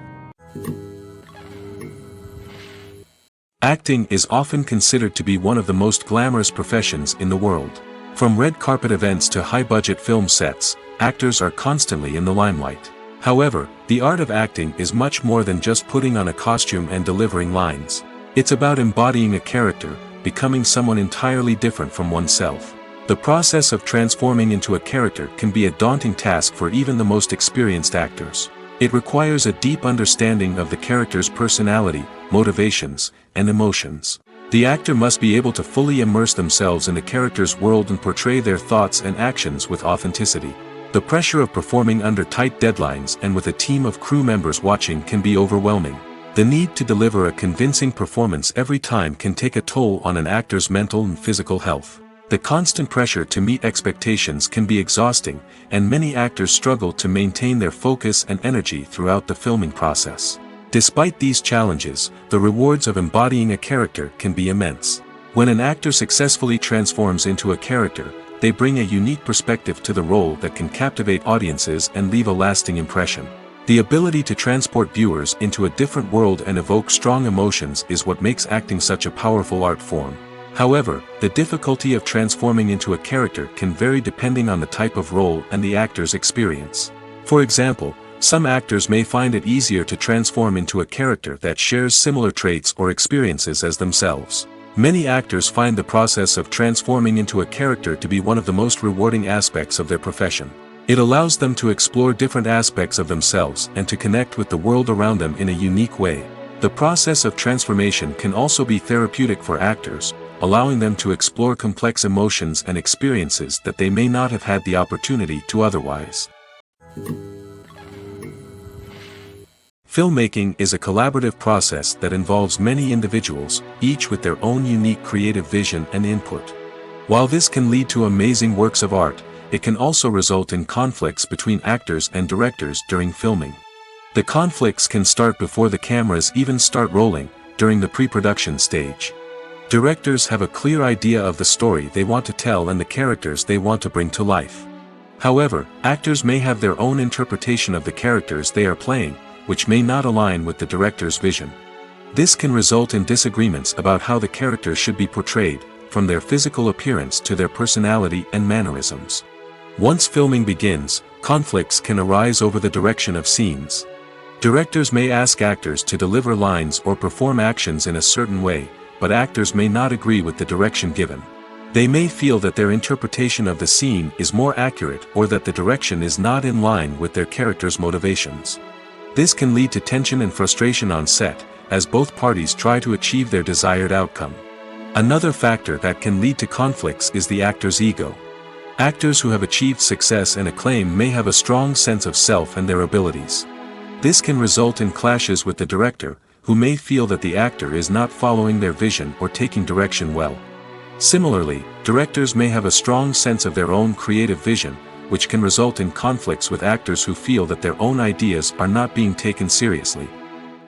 Acting is often considered to be one of the most glamorous professions in the world. From red carpet events to high-budget film sets, actors are constantly in the limelight. However, the art of acting is much more than just putting on a costume and delivering lines. It's about embodying a character, becoming someone entirely different from oneself. The process of transforming into a character can be a daunting task for even the most experienced actors. It requires a deep understanding of the character's personality, motivations, and emotions. The actor must be able to fully immerse themselves in the character's world and portray their thoughts and actions with authenticity. The pressure of performing under tight deadlines and with a team of crew members watching can be overwhelming. The need to deliver a convincing performance every time can take a toll on an actor's mental and physical health. The constant pressure to meet expectations can be exhausting, and many actors struggle to maintain their focus and energy throughout the filming process. Despite these challenges, the rewards of embodying a character can be immense. When an actor successfully transforms into a character, they bring a unique perspective to the role that can captivate audiences and leave a lasting impression. The ability to transport viewers into a different world and evoke strong emotions is what makes acting such a powerful art form. However, the difficulty of transforming into a character can vary depending on the type of role and the actor's experience. For example, some actors may find it easier to transform into a character that shares similar traits or experiences as themselves. Many actors find the process of transforming into a character to be one of the most rewarding aspects of their profession. It allows them to explore different aspects of themselves and to connect with the world around them in a unique way. The process of transformation can also be therapeutic for actors, allowing them to explore complex emotions and experiences that they may not have had the opportunity to otherwise. Filmmaking is a collaborative process that involves many individuals, each with their own unique creative vision and input. While this can lead to amazing works of art, it can also result in conflicts between actors and directors during filming. The conflicts can start before the cameras even start rolling, during the pre-production stage. Directors have a clear idea of the story they want to tell and the characters they want to bring to life. However, actors may have their own interpretation of the characters they are playing, which may not align with the director's vision. This can result in disagreements about how the characters should be portrayed, from their physical appearance to their personality and mannerisms. Once filming begins, conflicts can arise over the direction of scenes. Directors may ask actors to deliver lines or perform actions in a certain way, but actors may not agree with the direction given. They may feel that their interpretation of the scene is more accurate or that the direction is not in line with their character's motivations. This can lead to tension and frustration on set, as both parties try to achieve their desired outcome. Another factor that can lead to conflicts is the actor's ego. Actors who have achieved success and acclaim may have a strong sense of self and their abilities. This can result in clashes with the director, who may feel that the actor is not following their vision or taking direction well. Similarly, directors may have a strong sense of their own creative vision, which can result in conflicts with actors who feel that their own ideas are not being taken seriously.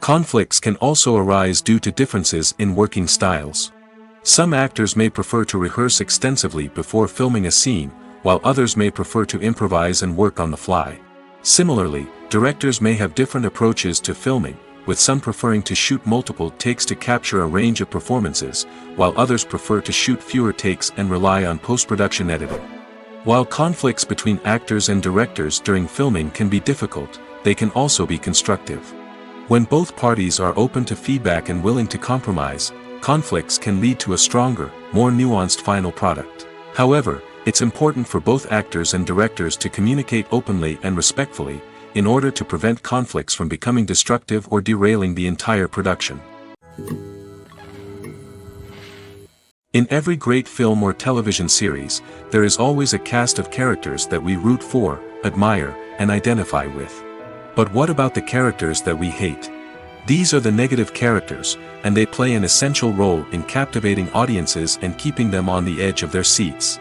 Conflicts can also arise due to differences in working styles. Some actors may prefer to rehearse extensively before filming a scene, while others may prefer to improvise and work on the fly. Similarly, directors may have different approaches to filming, with some preferring to shoot multiple takes to capture a range of performances, while others prefer to shoot fewer takes and rely on post-production editing. While conflicts between actors and directors during filming can be difficult, they can also be constructive. When both parties are open to feedback and willing to compromise, conflicts can lead to a stronger, more nuanced final product. However, it's important for both actors and directors to communicate openly and respectfully, in order to prevent conflicts from becoming destructive or derailing the entire production. In every great film or television series, there is always a cast of characters that we root for, admire, and identify with. But what about the characters that we hate? These are the negative characters, and they play an essential role in captivating audiences and keeping them on the edge of their seats.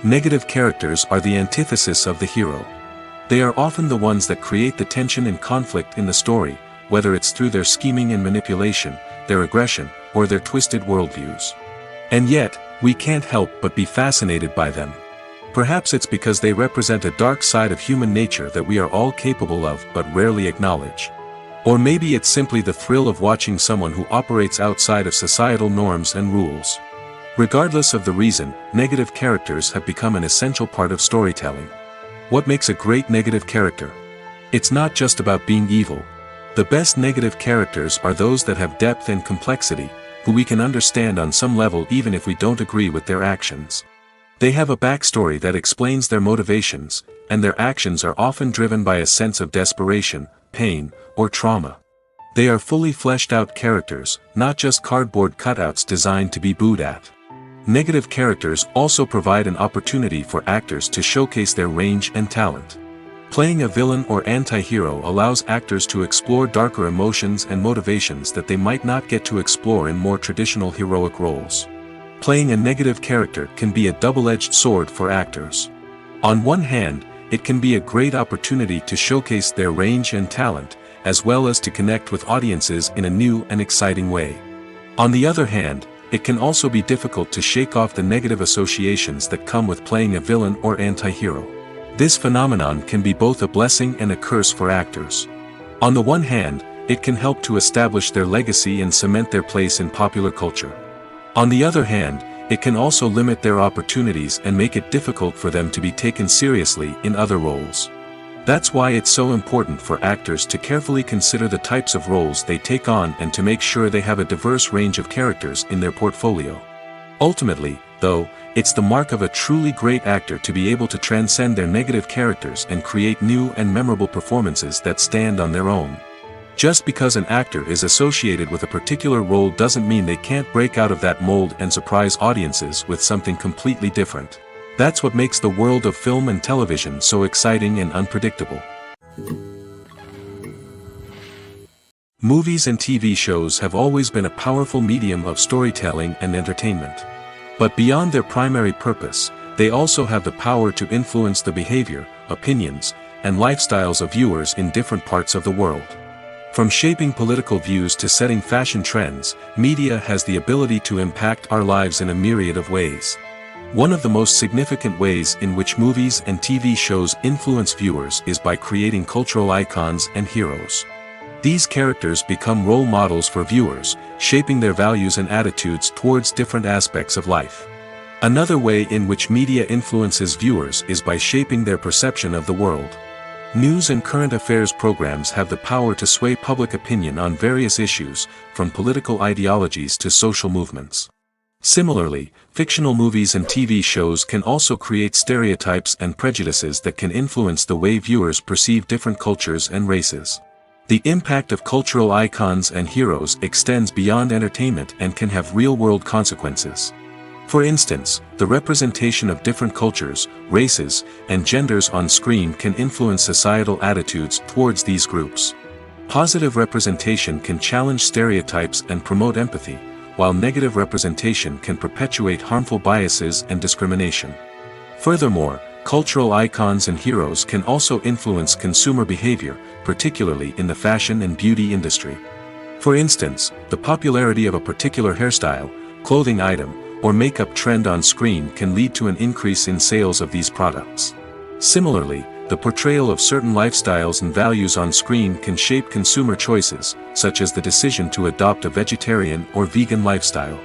Negative characters are the antithesis of the hero. They are often the ones that create the tension and conflict in the story, whether it's through their scheming and manipulation, their aggression, or their twisted worldviews. And yet, we can't help but be fascinated by them. Perhaps it's because they represent a dark side of human nature that we are all capable of but rarely acknowledge. Or maybe it's simply the thrill of watching someone who operates outside of societal norms and rules. Regardless of the reason, negative characters have become an essential part of storytelling. What makes a great negative character? It's not just about being evil. The best negative characters are those that have depth and complexity, who we can understand on some level even if we don't agree with their actions. They have a backstory that explains their motivations, and their actions are often driven by a sense of desperation, pain, or trauma. They are fully fleshed out characters, not just cardboard cutouts designed to be booed at. Negative characters also provide an opportunity for actors to showcase their range and talent. Playing a villain or anti-hero allows actors to explore darker emotions and motivations that they might not get to explore in more traditional heroic roles. Playing a negative character can be a double-edged sword for actors. On one hand, it can be a great opportunity to showcase their range and talent, as well as to connect with audiences in a new and exciting way. On the other hand, it can also be difficult to shake off the negative associations that come with playing a villain or anti-hero. This phenomenon can be both a blessing and a curse for actors. On the one hand, it can help to establish their legacy and cement their place in popular culture. On the other hand, it can also limit their opportunities and make it difficult for them to be taken seriously in other roles. That's why it's so important for actors to carefully consider the types of roles they take on and to make sure they have a diverse range of characters in their portfolio. Ultimately, though, it's the mark of a truly great actor to be able to transcend their negative characters and create new and memorable performances that stand on their own. Just because an actor is associated with a particular role doesn't mean they can't break out of that mold and surprise audiences with something completely different. That's what makes the world of film and television so exciting and unpredictable. Movies and TV shows have always been a powerful medium of storytelling and entertainment. But beyond their primary purpose, they also have the power to influence the behavior, opinions, and lifestyles of viewers in different parts of the world. From shaping political views to setting fashion trends, media has the ability to impact our lives in a myriad of ways. One of the most significant ways in which movies and TV shows influence viewers is by creating cultural icons and heroes. These characters become role models for viewers, shaping their values and attitudes towards different aspects of life. Another way in which media influences viewers is by shaping their perception of the world. News and current affairs programs have the power to sway public opinion on various issues, from political ideologies to social movements. Similarly, fictional movies and TV shows can also create stereotypes and prejudices that can influence the way viewers perceive different cultures and races. The impact of cultural icons and heroes extends beyond entertainment and can have real-world consequences. For instance, the representation of different cultures, races, and genders on screen can influence societal attitudes towards these groups. Positive representation can challenge stereotypes and promote empathy, while negative representation can perpetuate harmful biases and discrimination. Furthermore, cultural icons and heroes can also influence consumer behavior, particularly in the fashion and beauty industry. For instance, the popularity of a particular hairstyle, clothing item, or makeup trend on screen can lead to an increase in sales of these products. Similarly, the portrayal of certain lifestyles and values on screen can shape consumer choices, such as the decision to adopt a vegetarian or vegan lifestyle.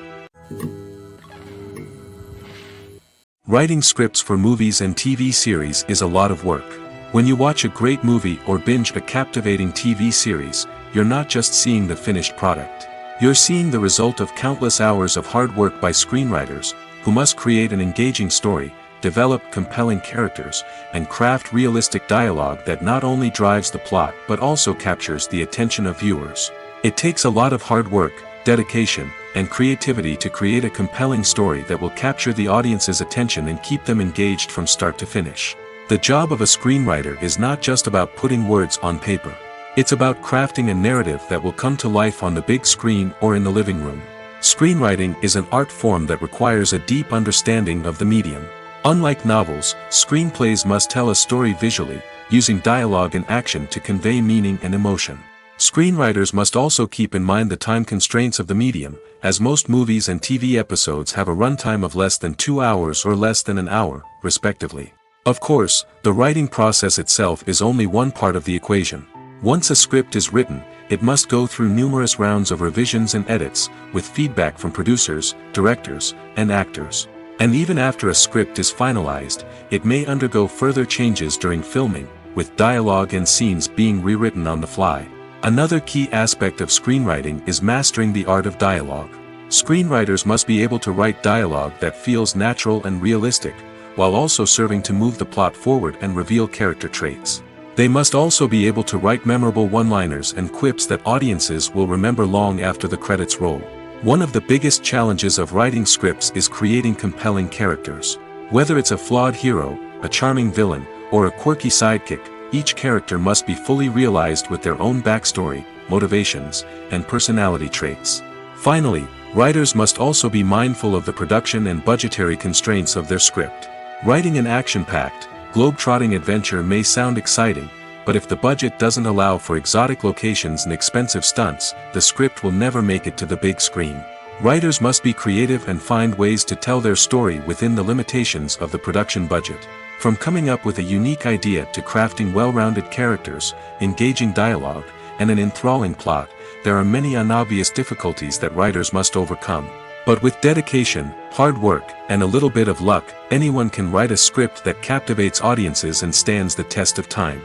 Writing scripts for movies and TV series is a lot of work. When you watch a great movie or binge a captivating TV series, you're not just seeing the finished product. You're seeing the result of countless hours of hard work by screenwriters, who must create an engaging story, develop compelling characters, and craft realistic dialogue that not only drives the plot but also captures the attention of viewers. It takes a lot of hard work, dedication, and creativity to create a compelling story that will capture the audience's attention and keep them engaged from start to finish. The job of a screenwriter is not just about putting words on paper. It's about crafting a narrative that will come to life on the big screen or in the living room. Screenwriting is an art form that requires a deep understanding of the medium. Unlike novels, screenplays must tell a story visually, using dialogue and action to convey meaning and emotion. Screenwriters must also keep in mind the time constraints of the medium, as most movies and TV episodes have a runtime of less than 2 hours or less than an hour, respectively. Of course, the writing process itself is only one part of the equation. Once a script is written, it must go through numerous rounds of revisions and edits, with feedback from producers, directors, and actors. And even after a script is finalized, it may undergo further changes during filming, with dialogue and scenes being rewritten on the fly. Another key aspect of screenwriting is mastering the art of dialogue. Screenwriters must be able to write dialogue that feels natural and realistic, while also serving to move the plot forward and reveal character traits. They must also be able to write memorable one-liners and quips that audiences will remember long after the credits roll. One of the biggest challenges of writing scripts is creating compelling characters. Whether it's a flawed hero, a charming villain, or a quirky sidekick, each character must be fully realized with their own backstory, motivations, and personality traits. Finally, writers must also be mindful of the production and budgetary constraints of their script. Writing an action-packed, globe-trotting adventure may sound exciting, but if the budget doesn't allow for exotic locations and expensive stunts, the script will never make it to the big screen. Writers must be creative and find ways to tell their story within the limitations of the production budget. From coming up with a unique idea to crafting well-rounded characters, engaging dialogue, and an enthralling plot, there are many unobvious difficulties that writers must overcome. But with dedication, hard work, and a little bit of luck, anyone can write a script that captivates audiences and stands the test of time.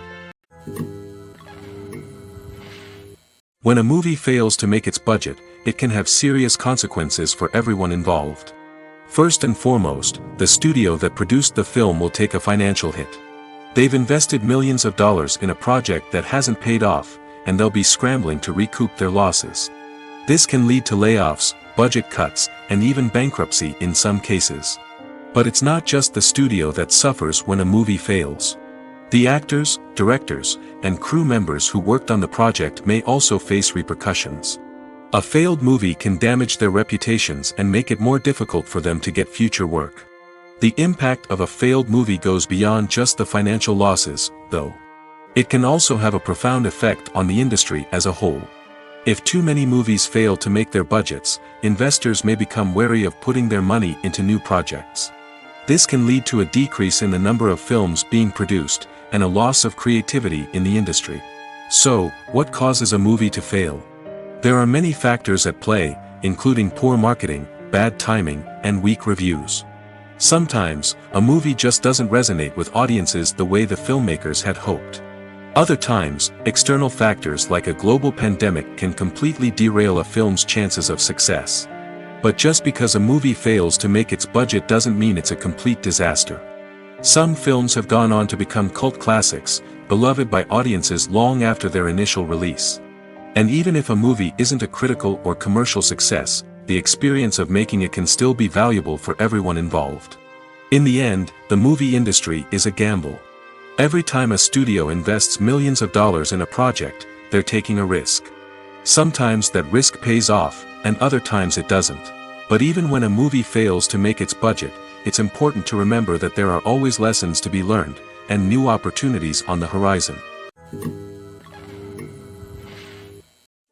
When a movie fails to make its budget, it can have serious consequences for everyone involved. First and foremost, the studio that produced the film will take a financial hit. They've invested millions of dollars in a project that hasn't paid off, and they'll be scrambling to recoup their losses. This can lead to layoffs, budget cuts, and even bankruptcy in some cases. But it's not just the studio that suffers when a movie fails. The actors, directors, and crew members who worked on the project may also face repercussions. A failed movie can damage their reputations and make it more difficult for them to get future work. The impact of a failed movie goes beyond just the financial losses, though. It can also have a profound effect on the industry as a whole. If too many movies fail to make their budgets, investors may become wary of putting their money into new projects. This can lead to a decrease in the number of films being produced, and a loss of creativity in the industry. So, what causes a movie to fail? There are many factors at play, including poor marketing, bad timing, and weak reviews. Sometimes, a movie just doesn't resonate with audiences the way the filmmakers had hoped. Other times, external factors like a global pandemic can completely derail a film's chances of success. But just because a movie fails to make its budget doesn't mean it's a complete disaster. Some films have gone on to become cult classics, beloved by audiences long after their initial release. And even if a movie isn't a critical or commercial success, the experience of making it can still be valuable for everyone involved. In the end, the movie industry is a gamble. Every time a studio invests millions of dollars in a project, they're taking a risk. Sometimes that risk pays off, and other times it doesn't. But even when a movie fails to make its budget, it's important to remember that there are always lessons to be learned, and new opportunities on the horizon.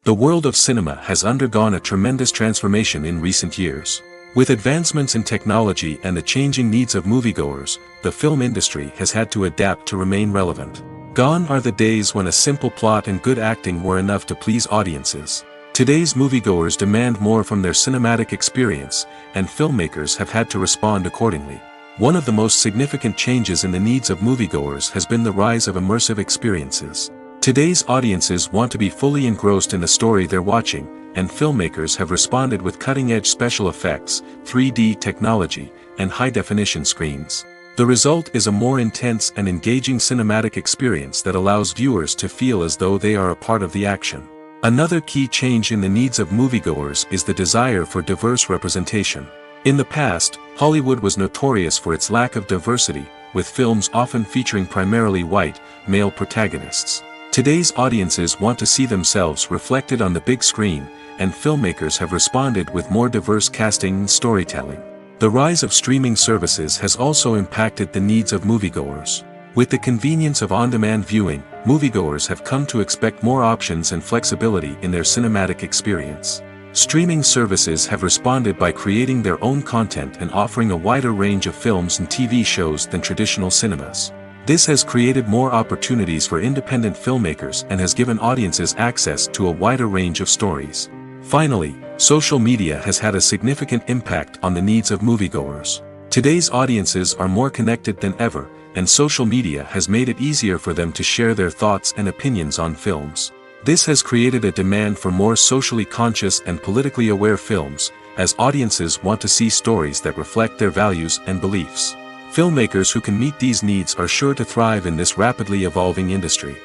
The world of cinema has undergone a tremendous transformation in recent years. With advancements in technology and the changing needs of moviegoers, the film industry has had to adapt to remain relevant. Gone are the days when a simple plot and good acting were enough to please audiences. Today's moviegoers demand more from their cinematic experience, and filmmakers have had to respond accordingly. One of the most significant changes in the needs of moviegoers has been the rise of immersive experiences. Today's audiences want to be fully engrossed in the story they're watching, and filmmakers have responded with cutting-edge special effects, 3D technology, and high-definition screens. The result is a more intense and engaging cinematic experience that allows viewers to feel as though they are a part of the action. Another key change in the needs of moviegoers is the desire for diverse representation. In the past, Hollywood was notorious for its lack of diversity, with films often featuring primarily white, male protagonists. Today's audiences want to see themselves reflected on the big screen, and filmmakers have responded with more diverse casting and storytelling. The rise of streaming services has also impacted the needs of moviegoers. With the convenience of on-demand viewing, moviegoers have come to expect more options and flexibility in their cinematic experience. Streaming services have responded by creating their own content and offering a wider range of films and TV shows than traditional cinemas. This has created more opportunities for independent filmmakers and has given audiences access to a wider range of stories. Finally, social media has had a significant impact on the needs of moviegoers. Today's audiences are more connected than ever, and social media has made it easier for them to share their thoughts and opinions on films. This has created a demand for more socially conscious and politically aware films, as audiences want to see stories that reflect their values and beliefs. Filmmakers who can meet these needs are sure to thrive in this rapidly evolving industry.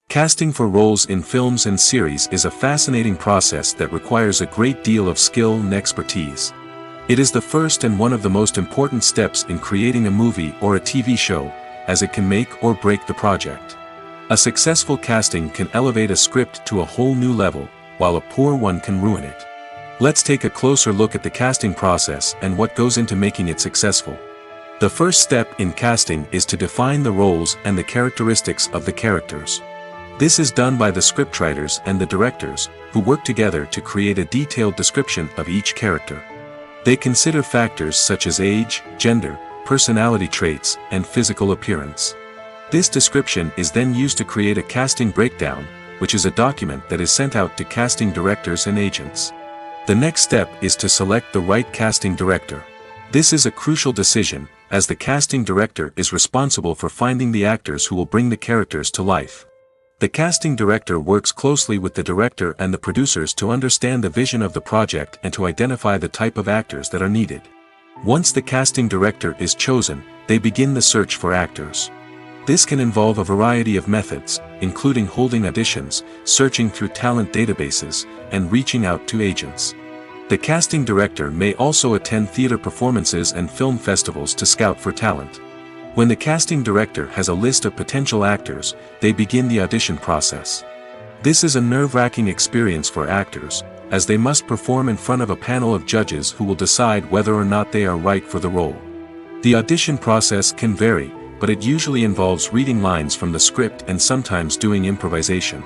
Casting for roles in films and series is a fascinating process that requires a great deal of skill and expertise. It is the first and one of the most important steps in creating a movie or a TV show, as it can make or break the project. A successful casting can elevate a script to a whole new level, while a poor one can ruin it. Let's take a closer look at the casting process and what goes into making it successful. The first step in casting is to define the roles and the characteristics of the characters. This is done by the scriptwriters and the directors, who work together to create a detailed description of each character. They consider factors such as age, gender, personality traits, and physical appearance. This description is then used to create a casting breakdown, which is a document that is sent out to casting directors and agents. The next step is to select the right casting director. This is a crucial decision, as the casting director is responsible for finding the actors who will bring the characters to life. The casting director works closely with the director and the producers to understand the vision of the project and to identify the type of actors that are needed. Once the casting director is chosen, they begin the search for actors. This can involve a variety of methods, including holding auditions, searching through talent databases, and reaching out to agents. The casting director may also attend theater performances and film festivals to scout for talent. When the casting director has a list of potential actors, they begin the audition process. This is a nerve-wracking experience for actors, as they must perform in front of a panel of judges who will decide whether or not they are right for the role. The audition process can vary, but it usually involves reading lines from the script and sometimes doing improvisation.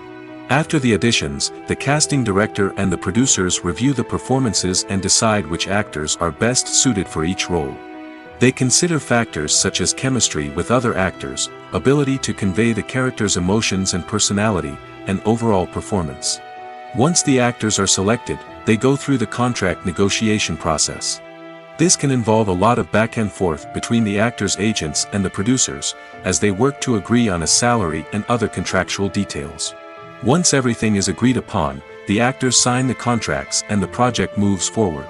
After the auditions, the casting director and the producers review the performances and decide which actors are best suited for each role. They consider factors such as chemistry with other actors, ability to convey the character's emotions and personality, and overall performance. Once the actors are selected, they go through the contract negotiation process. This can involve a lot of back and forth between the actors' agents and the producers, as they work to agree on a salary and other contractual details. Once everything is agreed upon, the actors sign the contracts and the project moves forward.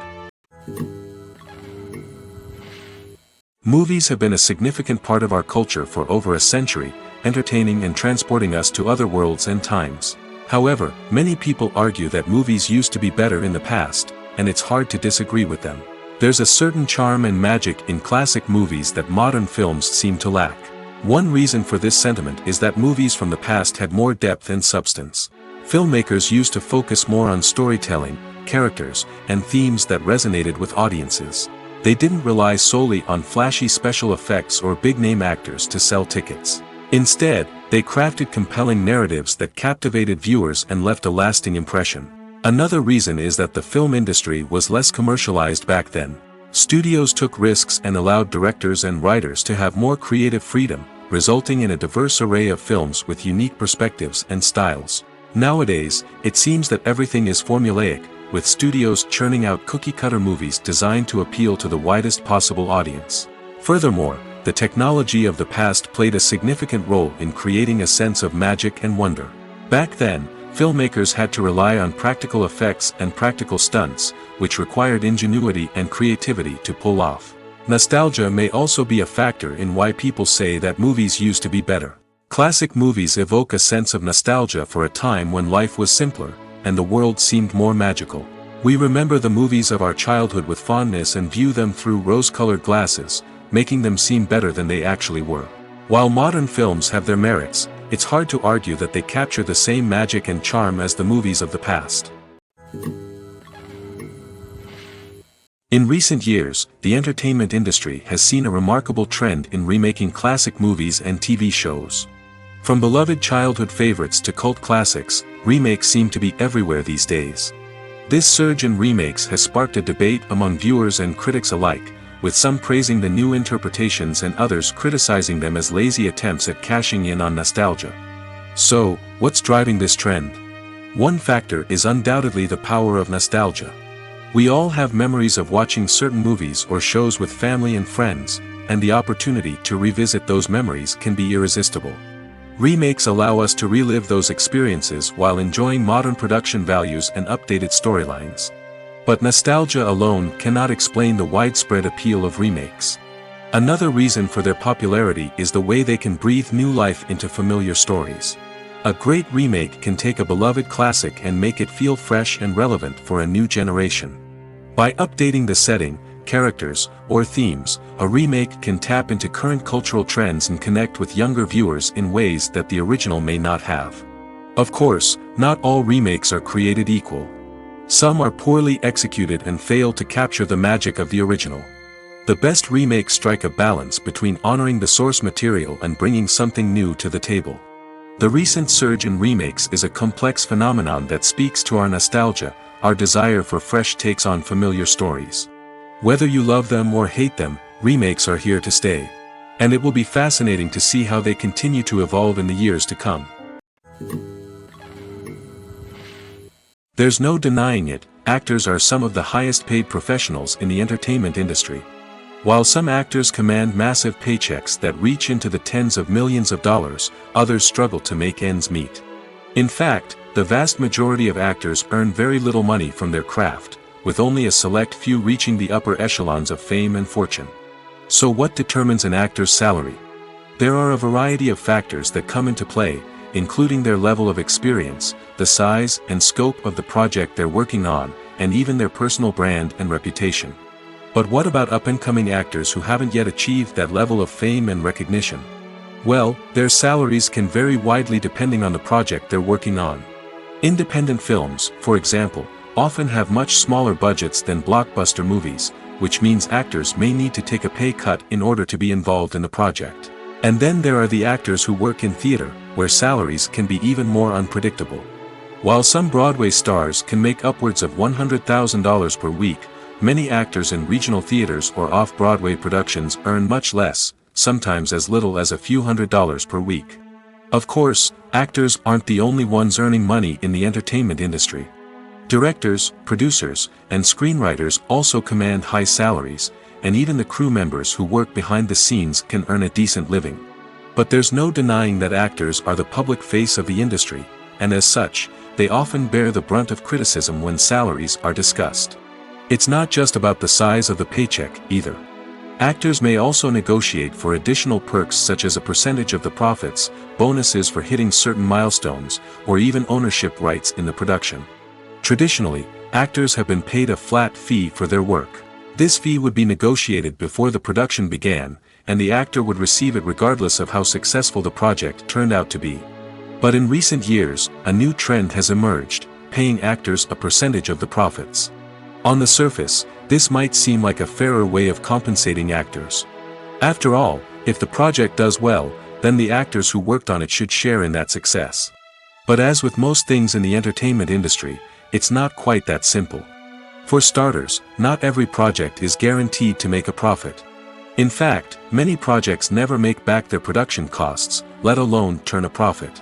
Movies have been a significant part of our culture for over a century, entertaining and transporting us to other worlds and times. However, many people argue that movies used to be better in the past, and it's hard to disagree with them. There's a certain charm and magic in classic movies that modern films seem to lack. One reason for this sentiment is that movies from the past had more depth and substance. Filmmakers used to focus more on storytelling, characters, and themes that resonated with audiences. They didn't rely solely on flashy special effects or big-name actors to sell tickets. Instead, they crafted compelling narratives that captivated viewers and left a lasting impression. Another reason is that the film industry was less commercialized back then. Studios took risks and allowed directors and writers to have more creative freedom, resulting in a diverse array of films with unique perspectives and styles. Nowadays, it seems that everything is formulaic, with studios churning out cookie-cutter movies designed to appeal to the widest possible audience. Furthermore, the technology of the past played a significant role in creating a sense of magic and wonder. Back then, filmmakers had to rely on practical effects and practical stunts, which required ingenuity and creativity to pull off. Nostalgia may also be a factor in why people say that movies used to be better. Classic movies evoke a sense of nostalgia for a time when life was simpler, and the world seemed more magical. We remember the movies of our childhood with fondness and view them through rose-colored glasses, making them seem better than they actually were. While modern films have their merits, it's hard to argue that they capture the same magic and charm as the movies of the past. In recent years, the entertainment industry has seen a remarkable trend in remaking classic movies and TV shows. From beloved childhood favorites to cult classics, remakes seem to be everywhere these days. This surge in remakes has sparked a debate among viewers and critics alike, with some praising the new interpretations and others criticizing them as lazy attempts at cashing in on nostalgia. So, what's driving this trend? One factor is undoubtedly the power of nostalgia. We all have memories of watching certain movies or shows with family and friends, and the opportunity to revisit those memories can be irresistible. Remakes allow us to relive those experiences while enjoying modern production values and updated storylines. But nostalgia alone cannot explain the widespread appeal of remakes. Another reason for their popularity is the way they can breathe new life into familiar stories. A great remake can take a beloved classic and make it feel fresh and relevant for a new generation. By updating the setting, characters, or themes, a remake can tap into current cultural trends and connect with younger viewers in ways that the original may not have. Of course, not all remakes are created equal. Some are poorly executed and fail to capture the magic of the original. The best remakes strike a balance between honoring the source material and bringing something new to the table. The recent surge in remakes is a complex phenomenon that speaks to our nostalgia, our desire for fresh takes on familiar stories. Whether you love them or hate them, remakes are here to stay. And it will be fascinating to see how they continue to evolve in the years to come. There's no denying it, actors are some of the highest paid professionals in the entertainment industry. While some actors command massive paychecks that reach into the tens of millions of dollars, others struggle to make ends meet. In fact, the vast majority of actors earn very little money from their craft, with only a select few reaching the upper echelons of fame and fortune. So what determines an actor's salary? There are a variety of factors that come into play, including their level of experience, the size and scope of the project they're working on, and even their personal brand and reputation. But what about up-and-coming actors who haven't yet achieved that level of fame and recognition? Well, their salaries can vary widely depending on the project they're working on. Independent films, for example, often have much smaller budgets than blockbuster movies, which means actors may need to take a pay cut in order to be involved in the project. And then there are the actors who work in theater, where salaries can be even more unpredictable. While some Broadway stars can make upwards of $100,000 per week, many actors in regional theaters or off-Broadway productions earn much less, sometimes as little as a few $100s per week. Of course, actors aren't the only ones earning money in the entertainment industry. Directors, producers, and screenwriters also command high salaries, and even the crew members who work behind the scenes can earn a decent living. But there's no denying that actors are the public face of the industry, and as such, they often bear the brunt of criticism when salaries are discussed. It's not just about the size of the paycheck, either. Actors may also negotiate for additional perks such as a percentage of the profits, bonuses for hitting certain milestones, or even ownership rights in the production. Traditionally, actors have been paid a flat fee for their work. This fee would be negotiated before the production began, and the actor would receive it regardless of how successful the project turned out to be. But in recent years, a new trend has emerged, paying actors a percentage of the profits. On the surface, this might seem like a fairer way of compensating actors. After all, if the project does well, then the actors who worked on it should share in that success. But as with most things in the entertainment industry, it's not quite that simple. For starters, not every project is guaranteed to make a profit. In fact, many projects never make back their production costs, let alone turn a profit.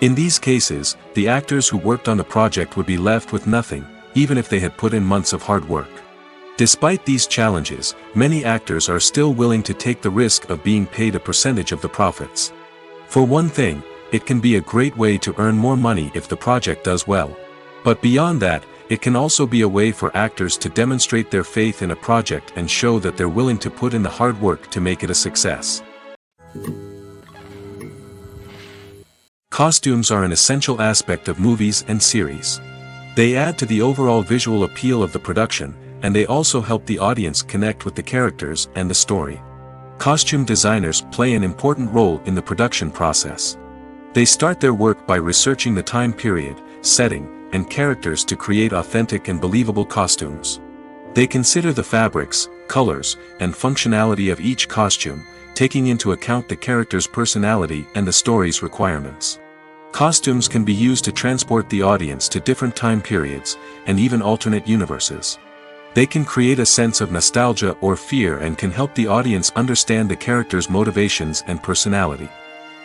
In these cases, the actors who worked on the project would be left with nothing, even if they had put in months of hard work. Despite these challenges, many actors are still willing to take the risk of being paid a percentage of the profits. For one thing, it can be a great way to earn more money if the project does well. But beyond that, it can also be a way for actors to demonstrate their faith in a project and show that they're willing to put in the hard work to make it a success. Costumes are an essential aspect of movies and series. They add to the overall visual appeal of the production, and they also help the audience connect with the characters and the story. Costume designers play an important role in the production process. They start their work by researching the time period, setting, and characters to create authentic and believable costumes. They consider the fabrics, colors, and functionality of each costume, taking into account the character's personality and the story's requirements. Costumes can be used to transport the audience to different time periods, and even alternate universes. They can create a sense of nostalgia or fear and can help the audience understand the character's motivations and personality.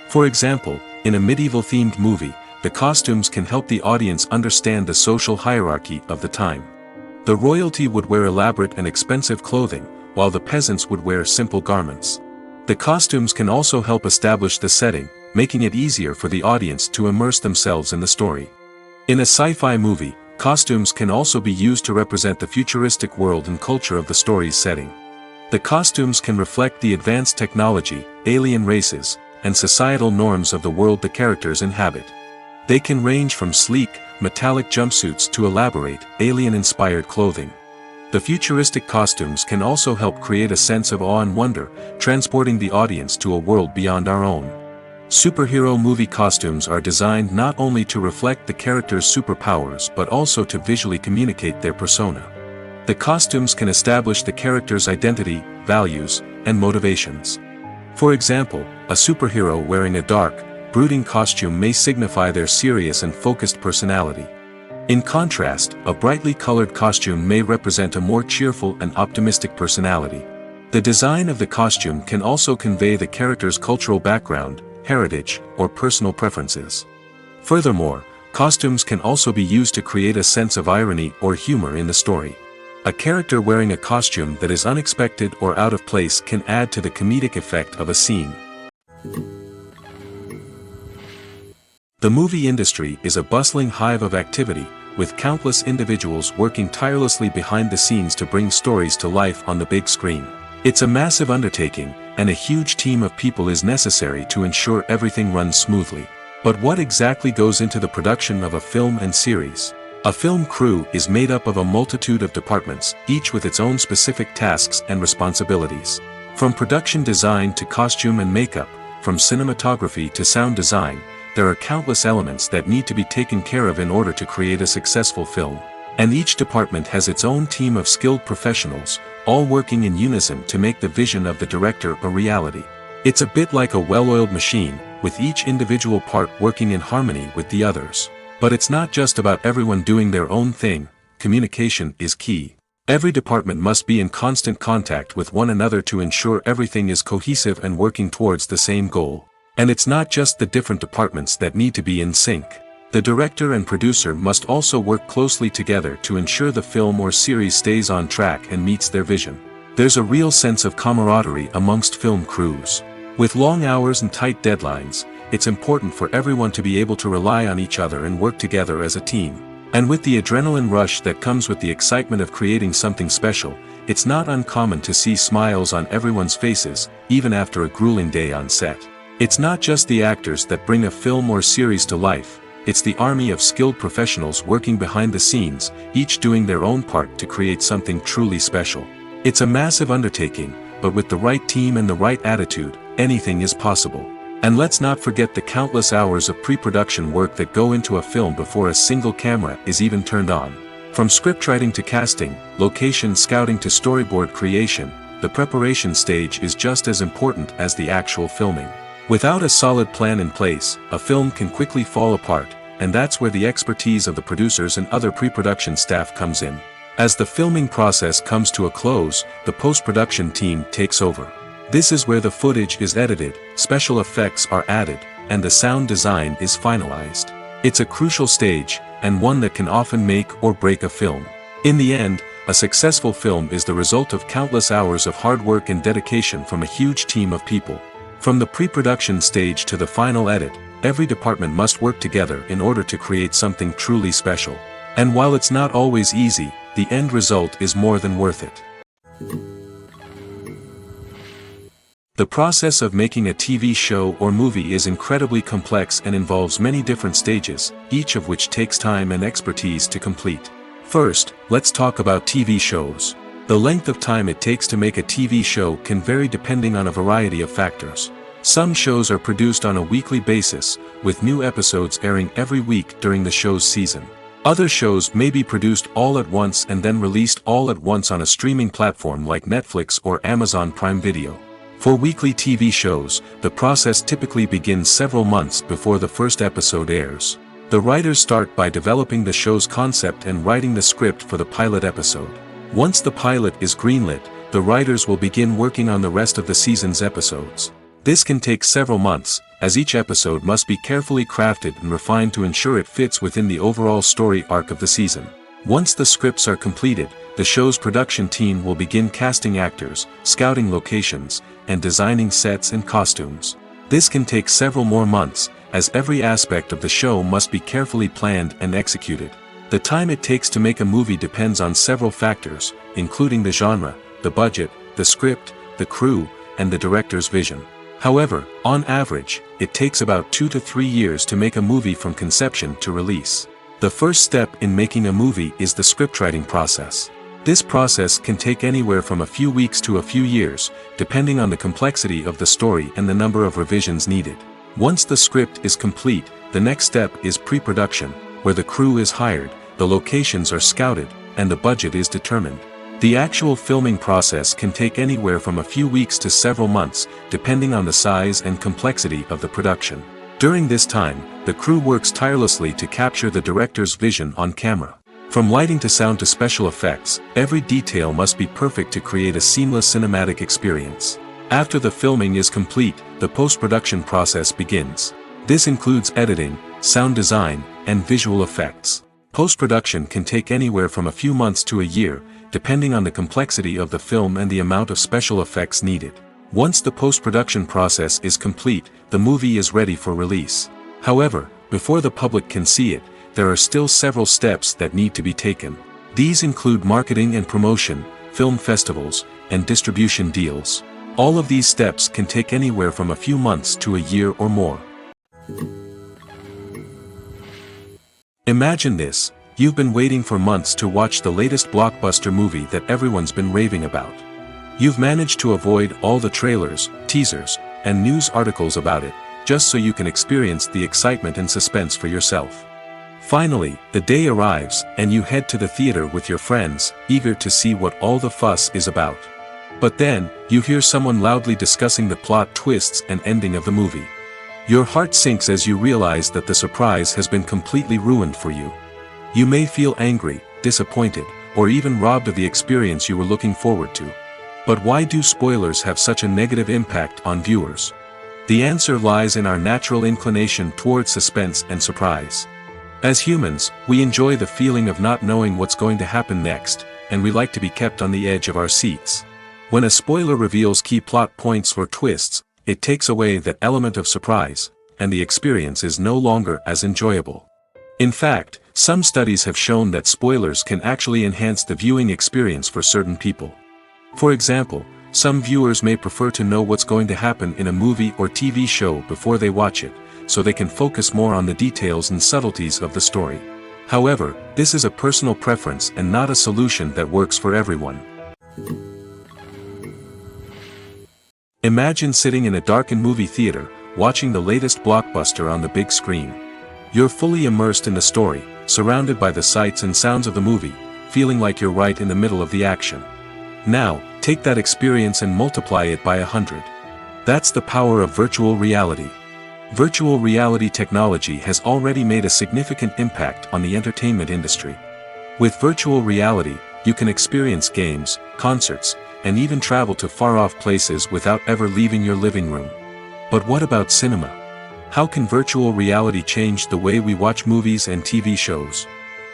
For example, in a medieval-themed movie, the costumes can help the audience understand the social hierarchy of the time. The royalty would wear elaborate and expensive clothing, while the peasants would wear simple garments. The costumes can also help establish the setting, making it easier for the audience to immerse themselves in the story. In a sci-fi movie, costumes can also be used to represent the futuristic world and culture of the story's setting. The costumes can reflect the advanced technology, alien races, and societal norms of the world the characters inhabit. They can range from sleek, metallic jumpsuits to elaborate, alien-inspired clothing. The futuristic costumes can also help create a sense of awe and wonder, transporting the audience to a world beyond our own. Superhero movie costumes are designed not only to reflect the character's superpowers but also to visually communicate their persona. The costumes can establish the character's identity, values, and motivations. For example, a superhero wearing a dark, brooding costume may signify their serious and focused personality. In contrast, a brightly colored costume may represent a more cheerful and optimistic personality. The design of the costume can also convey the character's cultural background, heritage, or personal preferences. Furthermore, costumes can also be used to create a sense of irony or humor in the story. A character wearing a costume that is unexpected or out of place can add to the comedic effect of a scene. The movie industry is a bustling hive of activity, with countless individuals working tirelessly behind the scenes to bring stories to life on the big screen. It's a massive undertaking, and a huge team of people is necessary to ensure everything runs smoothly. But what exactly goes into the production of a film and series? A film crew is made up of a multitude of departments, each with its own specific tasks and responsibilities. From production design to costume and makeup, from cinematography to sound design, there are countless elements that need to be taken care of in order to create a successful film. And each department has its own team of skilled professionals, all working in unison to make the vision of the director a reality. It's a bit like a well-oiled machine, with each individual part working in harmony with the others. But it's not just about everyone doing their own thing. Communication is key. Every department must be in constant contact with one another to ensure everything is cohesive and working towards the same goal. And it's not just the different departments that need to be in sync. The director and producer must also work closely together to ensure the film or series stays on track and meets their vision. There's a real sense of camaraderie amongst film crews. With long hours and tight deadlines, it's important for everyone to be able to rely on each other and work together as a team. And with the adrenaline rush that comes with the excitement of creating something special, it's not uncommon to see smiles on everyone's faces, even after a grueling day on set. It's not just the actors that bring a film or series to life, it's the army of skilled professionals working behind the scenes, each doing their own part to create something truly special. It's a massive undertaking, but with the right team and the right attitude, anything is possible. And let's not forget the countless hours of pre-production work that go into a film before a single camera is even turned on. From scriptwriting to casting, location scouting to storyboard creation, the preparation stage is just as important as the actual filming. Without a solid plan in place, a film can quickly fall apart, and that's where the expertise of the producers and other pre-production staff comes in. As the filming process comes to a close, the post-production team takes over. This is where the footage is edited, special effects are added, and the sound design is finalized. It's a crucial stage, and one that can often make or break a film. In the end, a successful film is the result of countless hours of hard work and dedication from a huge team of people. From the pre-production stage to the final edit, every department must work together in order to create something truly special. And while it's not always easy, the end result is more than worth it. The process of making a TV show or movie is incredibly complex and involves many different stages, each of which takes time and expertise to complete. First, let's talk about TV shows. The length of time it takes to make a TV show can vary depending on a variety of factors. Some shows are produced on a weekly basis, with new episodes airing every week during the show's season. Other shows may be produced all at once and then released all at once on a streaming platform like Netflix or Amazon Prime Video. For weekly TV shows, the process typically begins several months before the first episode airs. The writers start by developing the show's concept and writing the script for the pilot episode. Once the pilot is greenlit, the writers will begin working on the rest of the season's episodes. This can take several months, as each episode must be carefully crafted and refined to ensure it fits within the overall story arc of the season. Once the scripts are completed, the show's production team will begin casting actors, scouting locations, and designing sets and costumes. This can take several more months, as every aspect of the show must be carefully planned and executed. The time it takes to make a movie depends on several factors, including the genre, the budget, the script, the crew, and the director's vision. However, on average, it takes about 2 to 3 years to make a movie from conception to release. The first step in making a movie is the scriptwriting process. This process can take anywhere from a few weeks to a few years, depending on the complexity of the story and the number of revisions needed. Once the script is complete, the next step is pre-production, where the crew is hired, the locations are scouted, and the budget is determined. The actual filming process can take anywhere from a few weeks to several months, depending on the size and complexity of the production. During this time, the crew works tirelessly to capture the director's vision on camera. From lighting to sound to special effects, every detail must be perfect to create a seamless cinematic experience. After the filming is complete, the post-production process begins. This includes editing, sound design, and visual effects. Post-production can take anywhere from a few months to a year, depending on the complexity of the film and the amount of special effects needed. Once the post-production process is complete, the movie is ready for release. However, before the public can see it, there are still several steps that need to be taken. These include marketing and promotion, film festivals, and distribution deals. All of these steps can take anywhere from a few months to a year or more. Imagine this: you've been waiting for months to watch the latest blockbuster movie that everyone's been raving about. You've managed to avoid all the trailers, teasers, and news articles about it, just so you can experience the excitement and suspense for yourself. Finally, the day arrives, and you head to the theater with your friends, eager to see what all the fuss is about. But then, you hear someone loudly discussing the plot twists and ending of the movie. Your heart sinks as you realize that the surprise has been completely ruined for you. You may feel angry, disappointed, or even robbed of the experience you were looking forward to. But why do spoilers have such a negative impact on viewers? The answer lies in our natural inclination towards suspense and surprise. As humans, we enjoy the feeling of not knowing what's going to happen next, and we like to be kept on the edge of our seats. When a spoiler reveals key plot points or twists, it takes away that element of surprise, and the experience is no longer as enjoyable. In fact, some studies have shown that spoilers can actually enhance the viewing experience for certain people. For example, some viewers may prefer to know what's going to happen in a movie or TV show before they watch it, so they can focus more on the details and subtleties of the story. However, this is a personal preference and not a solution that works for everyone. Imagine sitting in a darkened movie theater, watching the latest blockbuster on the big screen. You're fully immersed in the story, surrounded by the sights and sounds of the movie, feeling like you're right in the middle of the action. Now, take that experience and multiply it by 100. That's the power of virtual reality. Virtual reality technology has already made a significant impact on the entertainment industry. With virtual reality, you can experience games, concerts, and even travel to far-off places without ever leaving your living room. But what about cinema? How can virtual reality change the way we watch movies and TV shows?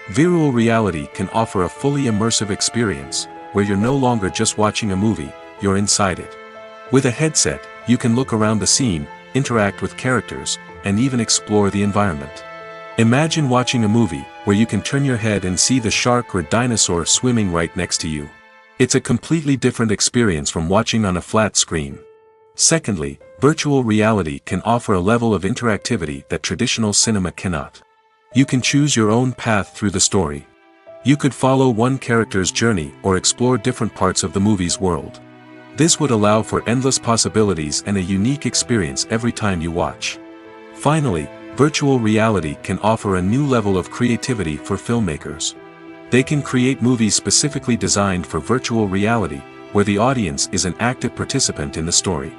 Virtual reality can offer a fully immersive experience, where you're no longer just watching a movie, you're inside it. With a headset, you can look around the scene, interact with characters, and even explore the environment. Imagine watching a movie where you can turn your head and see the shark or dinosaur swimming right next to you. It's a completely different experience from watching on a flat screen. Secondly, virtual reality can offer a level of interactivity that traditional cinema cannot. You can choose your own path through the story. You could follow one character's journey or explore different parts of the movie's world. This would allow for endless possibilities and a unique experience every time you watch. Finally, virtual reality can offer a new level of creativity for filmmakers. They can create movies specifically designed for virtual reality, where the audience is an active participant in the story.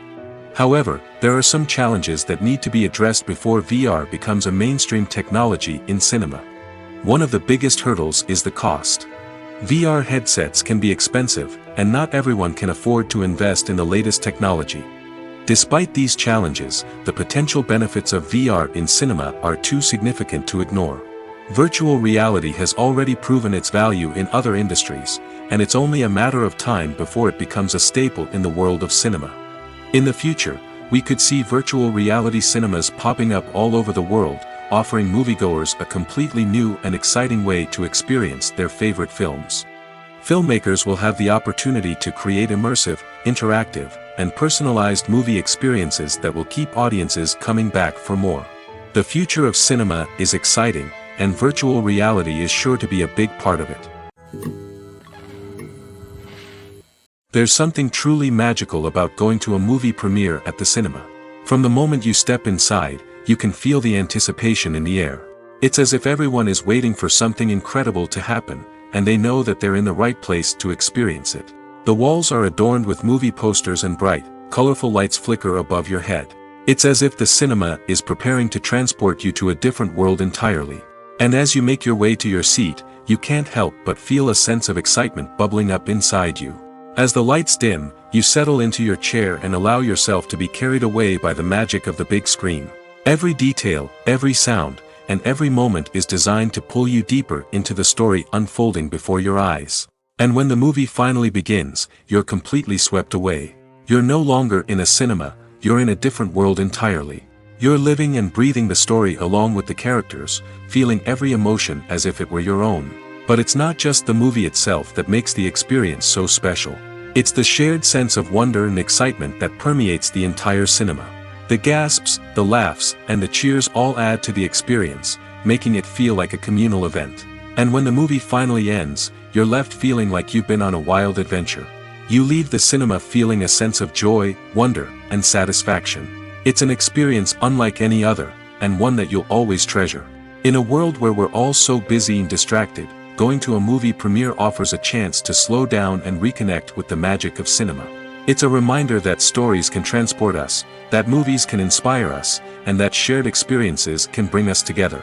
However, there are some challenges that need to be addressed before VR becomes a mainstream technology in cinema. One of the biggest hurdles is the cost. VR headsets can be expensive, and not everyone can afford to invest in the latest technology. Despite these challenges, the potential benefits of VR in cinema are too significant to ignore. Virtual reality has already proven its value in other industries, and it's only a matter of time before it becomes a staple in the world of cinema. In the future, we could see virtual reality cinemas popping up all over the world, offering moviegoers a completely new and exciting way to experience their favorite films. Filmmakers will have the opportunity to create immersive, interactive, and personalized movie experiences that will keep audiences coming back for more. The future of cinema is exciting, and virtual reality is sure to be a big part of it. There's something truly magical about going to a movie premiere at the cinema. From the moment you step inside, you can feel the anticipation in the air. It's as if everyone is waiting for something incredible to happen, and they know that they're in the right place to experience it. The walls are adorned with movie posters and bright, colorful lights flicker above your head. It's as if the cinema is preparing to transport you to a different world entirely. And as you make your way to your seat, you can't help but feel a sense of excitement bubbling up inside you. As the lights dim, you settle into your chair and allow yourself to be carried away by the magic of the big screen. Every detail, every sound, and every moment is designed to pull you deeper into the story unfolding before your eyes. And when the movie finally begins, you're completely swept away. You're no longer in a cinema, you're in a different world entirely. You're living and breathing the story along with the characters, feeling every emotion as if it were your own. But it's not just the movie itself that makes the experience so special. It's the shared sense of wonder and excitement that permeates the entire cinema. The gasps, the laughs, and the cheers all add to the experience, making it feel like a communal event. And when the movie finally ends, you're left feeling like you've been on a wild adventure. You leave the cinema feeling a sense of joy, wonder, and satisfaction. It's an experience unlike any other, and one that you'll always treasure. In a world where we're all so busy and distracted, going to a movie premiere offers a chance to slow down and reconnect with the magic of cinema. It's a reminder that stories can transport us, that movies can inspire us, and that shared experiences can bring us together.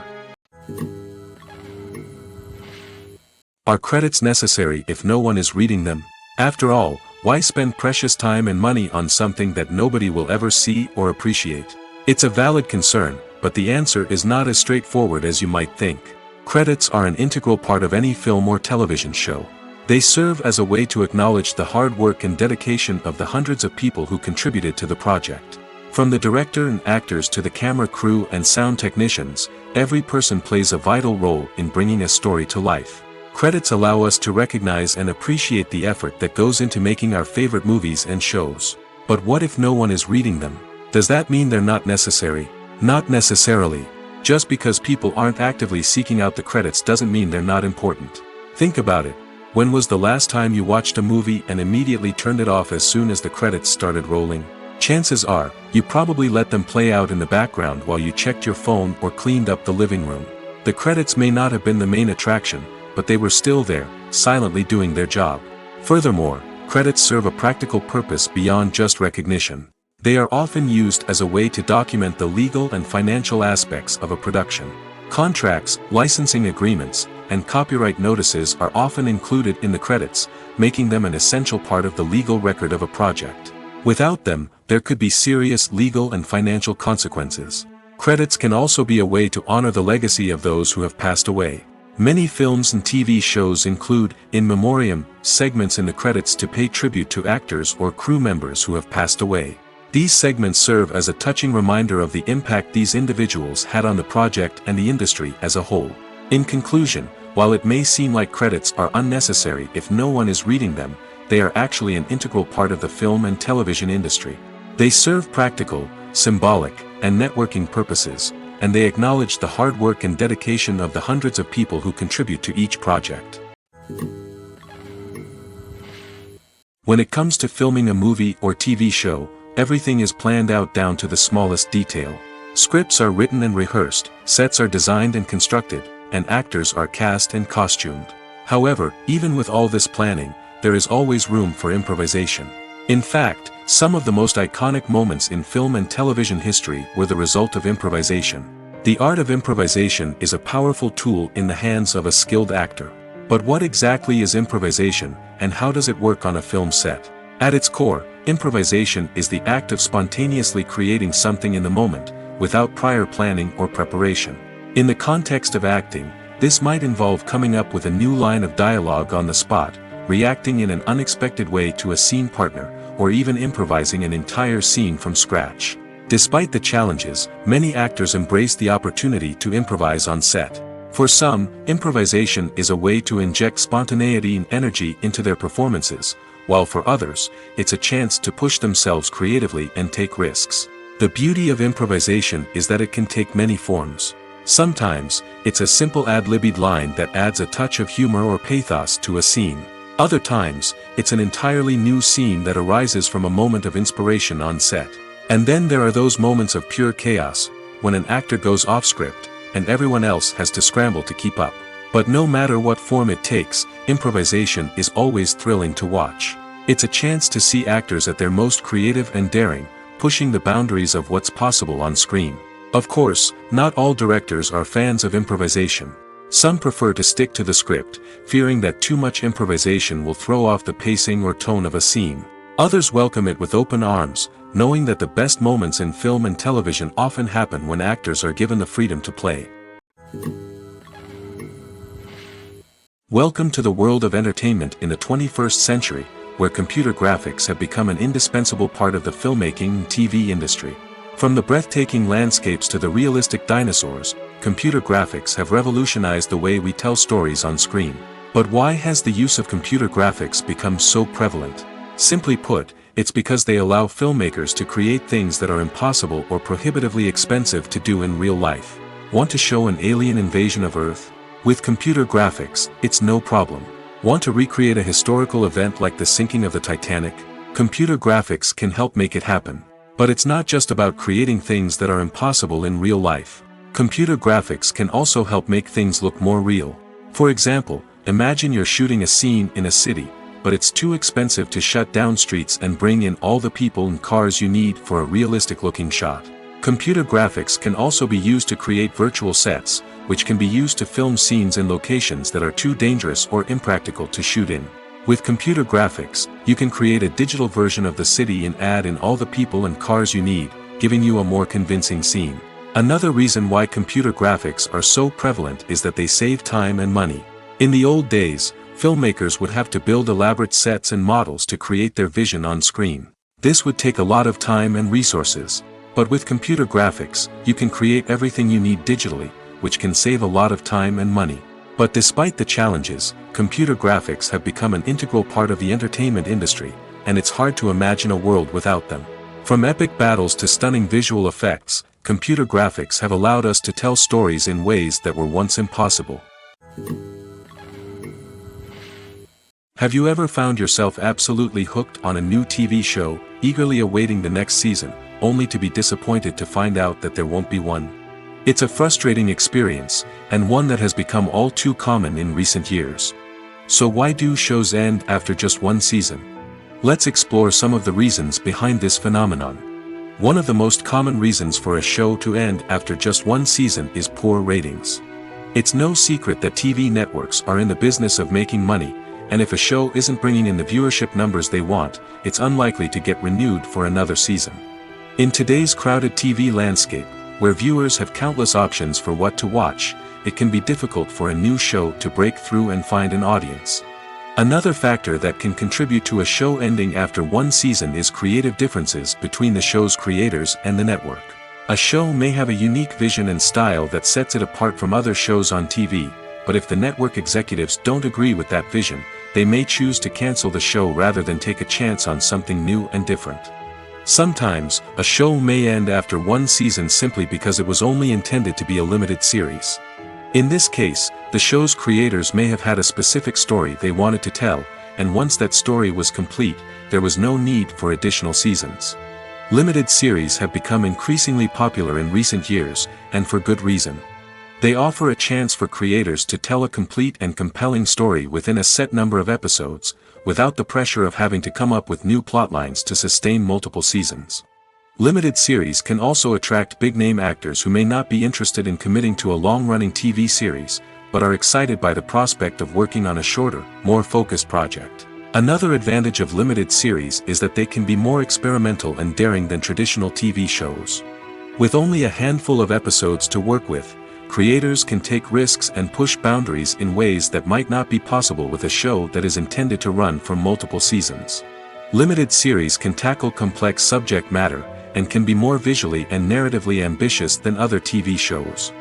Are credits necessary if no one is reading them? After all, why spend precious time and money on something that nobody will ever see or appreciate? It's a valid concern, but the answer is not as straightforward as you might think. Credits are an integral part of any film or television show. They serve as a way to acknowledge the hard work and dedication of the hundreds of people who contributed to the project. From the director and actors to the camera crew and sound technicians, every person plays a vital role in bringing a story to life. Credits allow us to recognize and appreciate the effort that goes into making our favorite movies and shows. But what if no one is reading them? Does that mean they're not necessary? Not necessarily. Just because people aren't actively seeking out the credits doesn't mean they're not important. Think about it. When was the last time you watched a movie and immediately turned it off as soon as the credits started rolling? Chances are, you probably let them play out in the background while you checked your phone or cleaned up the living room. The credits may not have been the main attraction, but they were still there, silently doing their job. Furthermore, credits serve a practical purpose beyond just recognition. They are often used as a way to document the legal and financial aspects of a production. Contracts, licensing agreements, and copyright notices are often included in the credits, making them an essential part of the legal record of a project. Without them, there could be serious legal and financial consequences. Credits can also be a way to honor the legacy of those who have passed away. Many films and TV shows include, in memoriam, segments in the credits to pay tribute to actors or crew members who have passed away. These segments serve as a touching reminder of the impact these individuals had on the project and the industry as a whole. In conclusion, while it may seem like credits are unnecessary if no one is reading them, they are actually an integral part of the film and television industry. They serve practical, symbolic, and networking purposes, and they acknowledge the hard work and dedication of the hundreds of people who contribute to each project. When it comes to filming a movie or TV show, everything is planned out down to the smallest detail. Scripts are written and rehearsed, sets are designed and constructed, and actors are cast and costumed. However, even with all this planning, there is always room for improvisation. In fact, some of the most iconic moments in film and television history were the result of improvisation. The art of improvisation is a powerful tool in the hands of a skilled actor. But what exactly is improvisation, and how does it work on a film set? At its core, improvisation is the act of spontaneously creating something in the moment, without prior planning or preparation. In the context of acting, this might involve coming up with a new line of dialogue on the spot, reacting in an unexpected way to a scene partner, or even improvising an entire scene from scratch. Despite the challenges, many actors embrace the opportunity to improvise on set. For some, improvisation is a way to inject spontaneity and energy into their performances, while for others, it's a chance to push themselves creatively and take risks. The beauty of improvisation is that it can take many forms. Sometimes, it's a simple ad-libbed line that adds a touch of humor or pathos to a scene. Other times, it's an entirely new scene that arises from a moment of inspiration on set. And then there are those moments of pure chaos, when an actor goes off script, and everyone else has to scramble to keep up. But no matter what form it takes, improvisation is always thrilling to watch. It's a chance to see actors at their most creative and daring, pushing the boundaries of what's possible on screen. Of course, not all directors are fans of improvisation. Some prefer to stick to the script, fearing that too much improvisation will throw off the pacing or tone of a scene. Others welcome it with open arms, knowing that the best moments in film and television often happen when actors are given the freedom to play. Welcome to the world of entertainment in the 21st century, where computer graphics have become an indispensable part of the filmmaking and TV industry. From the breathtaking landscapes to the realistic dinosaurs, computer graphics have revolutionized the way we tell stories on screen. But why has the use of computer graphics become so prevalent? Simply put, it's because they allow filmmakers to create things that are impossible or prohibitively expensive to do in real life. Want to show an alien invasion of Earth? With computer graphics, it's no problem. Want to recreate a historical event like the sinking of the Titanic? Computer graphics can help make it happen. But it's not just about creating things that are impossible in real life. Computer graphics can also help make things look more real. For example, imagine you're shooting a scene in a city, but it's too expensive to shut down streets and bring in all the people and cars you need for a realistic-looking shot. Computer graphics can also be used to create virtual sets, which can be used to film scenes in locations that are too dangerous or impractical to shoot in. With computer graphics, you can create a digital version of the city and add in all the people and cars you need, giving you a more convincing scene. Another reason why computer graphics are so prevalent is that they save time and money. In the old days, filmmakers would have to build elaborate sets and models to create their vision on screen. This would take a lot of time and resources. But with computer graphics, you can create everything you need digitally, which can save a lot of time and money. But despite the challenges, computer graphics have become an integral part of the entertainment industry, and it's hard to imagine a world without them. From epic battles to stunning visual effects, computer graphics have allowed us to tell stories in ways that were once impossible. Have you ever found yourself absolutely hooked on a new TV show, eagerly awaiting the next season, only to be disappointed to find out that there won't be one? It's a frustrating experience, and one that has become all too common in recent years. So why do shows end after just one season? Let's explore some of the reasons behind this phenomenon. One of the most common reasons for a show to end after just one season is poor ratings. It's no secret that TV networks are in the business of making money, and if a show isn't bringing in the viewership numbers they want, it's unlikely to get renewed for another season. In today's crowded TV landscape, where viewers have countless options for what to watch, it can be difficult for a new show to break through and find an audience. Another factor that can contribute to a show ending after one season is creative differences between the show's creators and the network. A show may have a unique vision and style that sets it apart from other shows on TV, but if the network executives don't agree with that vision, they may choose to cancel the show rather than take a chance on something new and different. Sometimes, a show may end after one season simply because it was only intended to be a limited series. In this case, the show's creators may have had a specific story they wanted to tell, and once that story was complete, there was no need for additional seasons. Limited series have become increasingly popular in recent years, and for good reason. They offer a chance for creators to tell a complete and compelling story within a set number of episodes, without the pressure of having to come up with new plotlines to sustain multiple seasons. Limited series can also attract big-name actors who may not be interested in committing to a long-running TV series, but are excited by the prospect of working on a shorter, more focused project. Another advantage of limited series is that they can be more experimental and daring than traditional TV shows. With only a handful of episodes to work with, creators can take risks and push boundaries in ways that might not be possible with a show that is intended to run for multiple seasons. Limited series can tackle complex subject matter, and can be more visually and narratively ambitious than other TV shows.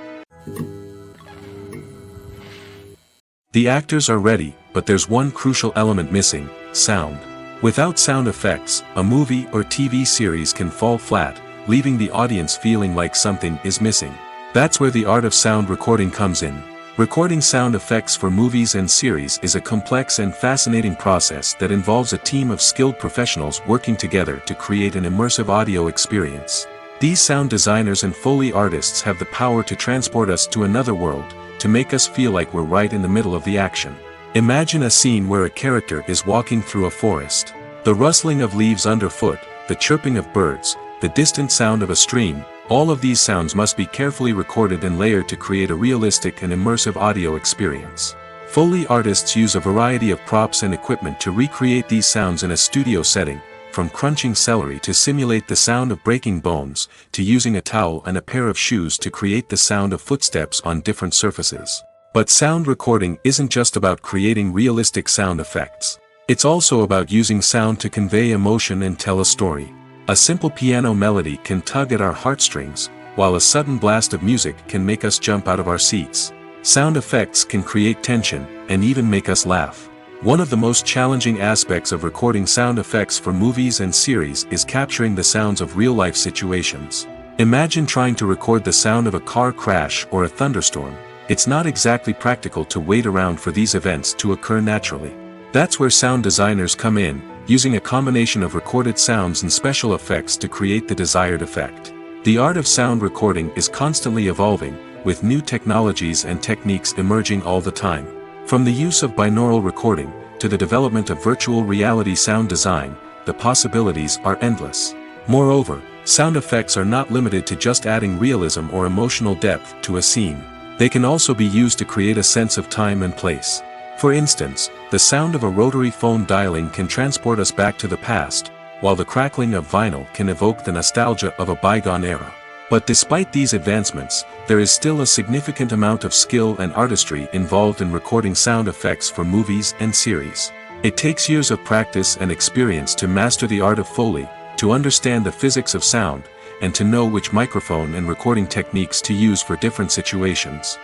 The actors are ready, but there's one crucial element missing: sound. Without sound effects, a movie or TV series can fall flat, leaving the audience feeling like something is missing. That's where the art of sound recording comes in. Recording sound effects for movies and series is a complex and fascinating process that involves a team of skilled professionals working together to create an immersive audio experience. These sound designers and Foley artists have the power to transport us to another world, to make us feel like we're right in the middle of the action. Imagine a scene where a character is walking through a forest. The rustling of leaves underfoot, the chirping of birds, the distant sound of a stream, all of these sounds must be carefully recorded and layered to create a realistic and immersive audio experience. Foley artists use a variety of props and equipment to recreate these sounds in a studio setting, from crunching celery to simulate the sound of breaking bones, to using a towel and a pair of shoes to create the sound of footsteps on different surfaces. But sound recording isn't just about creating realistic sound effects. It's also about using sound to convey emotion and tell a story. A simple piano melody can tug at our heartstrings, while a sudden blast of music can make us jump out of our seats. Sound effects can create tension, and even make us laugh. One of the most challenging aspects of recording sound effects for movies and series is capturing the sounds of real-life situations. Imagine trying to record the sound of a car crash or a thunderstorm. It's not exactly practical to wait around for these events to occur naturally. That's where sound designers come in, using a combination of recorded sounds and special effects to create the desired effect. The art of sound recording is constantly evolving, with new technologies and techniques emerging all the time. From the use of binaural recording, to the development of virtual reality sound design, the possibilities are endless. Moreover, sound effects are not limited to just adding realism or emotional depth to a scene. They can also be used to create a sense of time and place. For instance, the sound of a rotary phone dialing can transport us back to the past, while the crackling of vinyl can evoke the nostalgia of a bygone era. But despite these advancements, there is still a significant amount of skill and artistry involved in recording sound effects for movies and series. It takes years of practice and experience to master the art of Foley, to understand the physics of sound, and to know which microphone and recording techniques to use for different situations.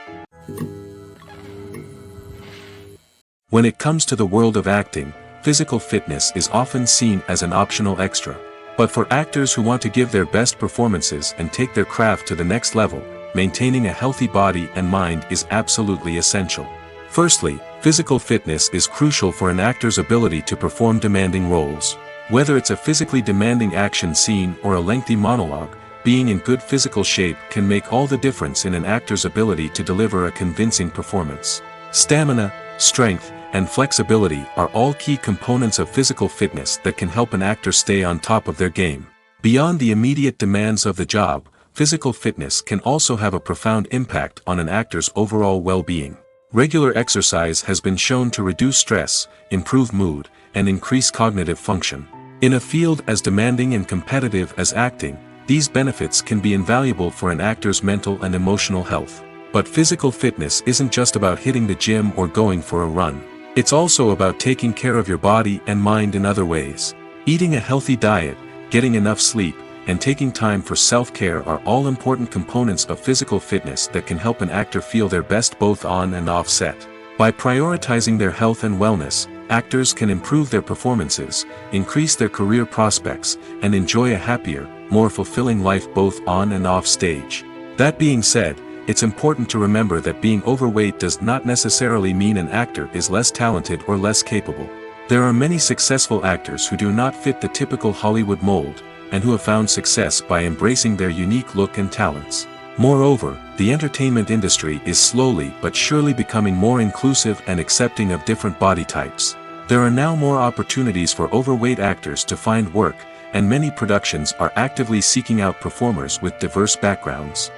When it comes to the world of acting, physical fitness is often seen as an optional extra. But for actors who want to give their best performances and take their craft to the next level, maintaining a healthy body and mind is absolutely essential. Firstly, physical fitness is crucial for an actor's ability to perform demanding roles. Whether it's a physically demanding action scene or a lengthy monologue, being in good physical shape can make all the difference in an actor's ability to deliver a convincing performance. Stamina, strength, and flexibility are all key components of physical fitness that can help an actor stay on top of their game. Beyond the immediate demands of the job, physical fitness can also have a profound impact on an actor's overall well-being. Regular exercise has been shown to reduce stress, improve mood, and increase cognitive function. In a field as demanding and competitive as acting, these benefits can be invaluable for an actor's mental and emotional health. But physical fitness isn't just about hitting the gym or going for a run. It's also about taking care of your body and mind in other ways. Eating a healthy diet, getting enough sleep, and taking time for self-care are all important components of physical fitness that can help an actor feel their best both on and off set. By prioritizing their health and wellness, actors can improve their performances, increase their career prospects, and enjoy a happier, more fulfilling life both on and off stage. That being said, it's important to remember that being overweight does not necessarily mean an actor is less talented or less capable. There are many successful actors who do not fit the typical Hollywood mold, and who have found success by embracing their unique look and talents. Moreover, the entertainment industry is slowly but surely becoming more inclusive and accepting of different body types. There are now more opportunities for overweight actors to find work, and many productions are actively seeking out performers with diverse backgrounds.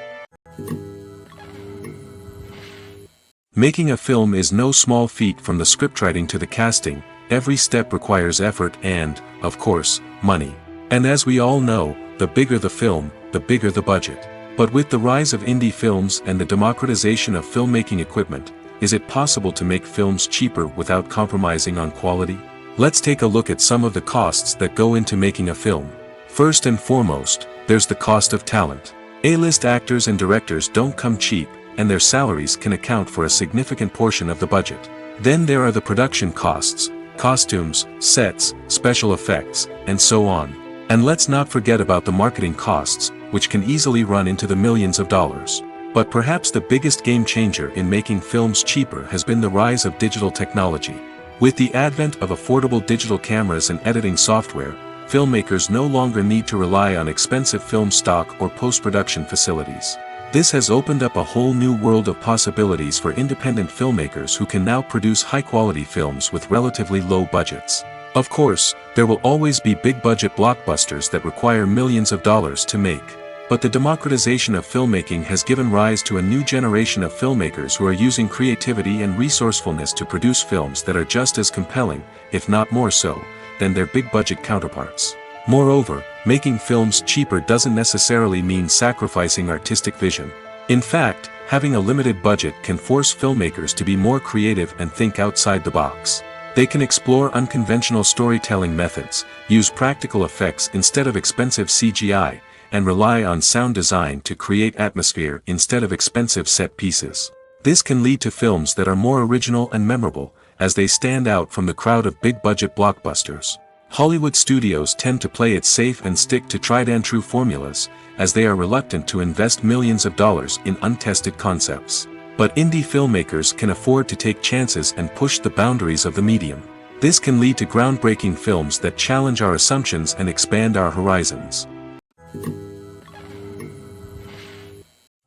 Making a film is no small feat. From the scriptwriting to the casting, every step requires effort and, of course, money. And as we all know, the bigger the film, the bigger the budget. But with the rise of indie films and the democratization of filmmaking equipment, is it possible to make films cheaper without compromising on quality? Let's take a look at some of the costs that go into making a film. First and foremost, there's the cost of talent. A-list actors and directors don't come cheap, and their salaries can account for a significant portion of the budget. Then there are the production costs, costumes, sets, special effects, and so on. And let's not forget about the marketing costs, which can easily run into the millions of dollars. But perhaps the biggest game changer in making films cheaper has been the rise of digital technology. With the advent of affordable digital cameras and editing software, filmmakers no longer need to rely on expensive film stock or post-production facilities. This has opened up a whole new world of possibilities for independent filmmakers who can now produce high-quality films with relatively low budgets. Of course, there will always be big-budget blockbusters that require millions of dollars to make. But the democratization of filmmaking has given rise to a new generation of filmmakers who are using creativity and resourcefulness to produce films that are just as compelling, if not more so, than their big-budget counterparts. Moreover, making films cheaper doesn't necessarily mean sacrificing artistic vision. In fact, having a limited budget can force filmmakers to be more creative and think outside the box. They can explore unconventional storytelling methods, use practical effects instead of expensive CGI, and rely on sound design to create atmosphere instead of expensive set pieces. This can lead to films that are more original and memorable, as they stand out from the crowd of big-budget blockbusters. Hollywood studios tend to play it safe and stick to tried-and-true formulas, as they are reluctant to invest millions of dollars in untested concepts. But indie filmmakers can afford to take chances and push the boundaries of the medium. This can lead to groundbreaking films that challenge our assumptions and expand our horizons.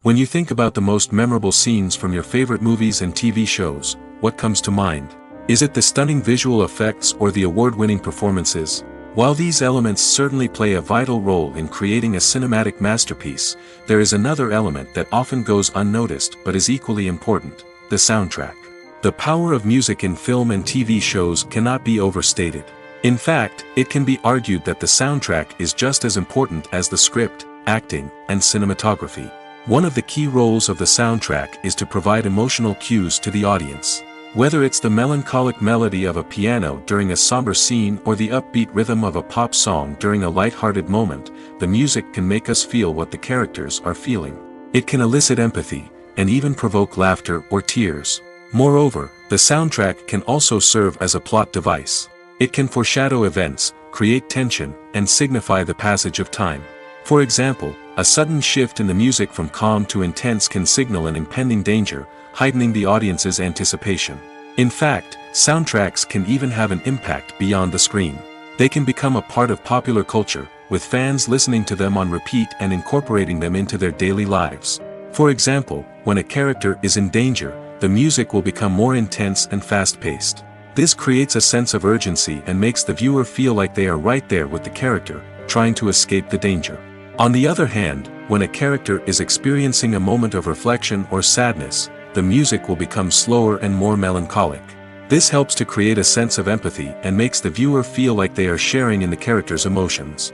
When you think about the most memorable scenes from your favorite movies and TV shows, what comes to mind? Is it the stunning visual effects or the award-winning performances? While these elements certainly play a vital role in creating a cinematic masterpiece, there is another element that often goes unnoticed but is equally important: the soundtrack. The power of music in film and TV shows cannot be overstated. In fact, it can be argued that the soundtrack is just as important as the script, acting, and cinematography. One of the key roles of the soundtrack is to provide emotional cues to the audience. Whether it's the melancholic melody of a piano during a somber scene or the upbeat rhythm of a pop song during a light-hearted moment, the music can make us feel what the characters are feeling. It can elicit empathy, and even provoke laughter or tears. Moreover, the soundtrack can also serve as a plot device. It can foreshadow events, create tension, and signify the passage of time. For example, a sudden shift in the music from calm to intense can signal an impending danger, heightening the audience's anticipation. In fact, soundtracks can even have an impact beyond the screen. They can become a part of popular culture, with fans listening to them on repeat and incorporating them into their daily lives. For example, when a character is in danger, the music will become more intense and fast-paced. This creates a sense of urgency and makes the viewer feel like they are right there with the character, trying to escape the danger. On the other hand, when a character is experiencing a moment of reflection or sadness, the music will become slower and more melancholic. This helps to create a sense of empathy and makes the viewer feel like they are sharing in the character's emotions.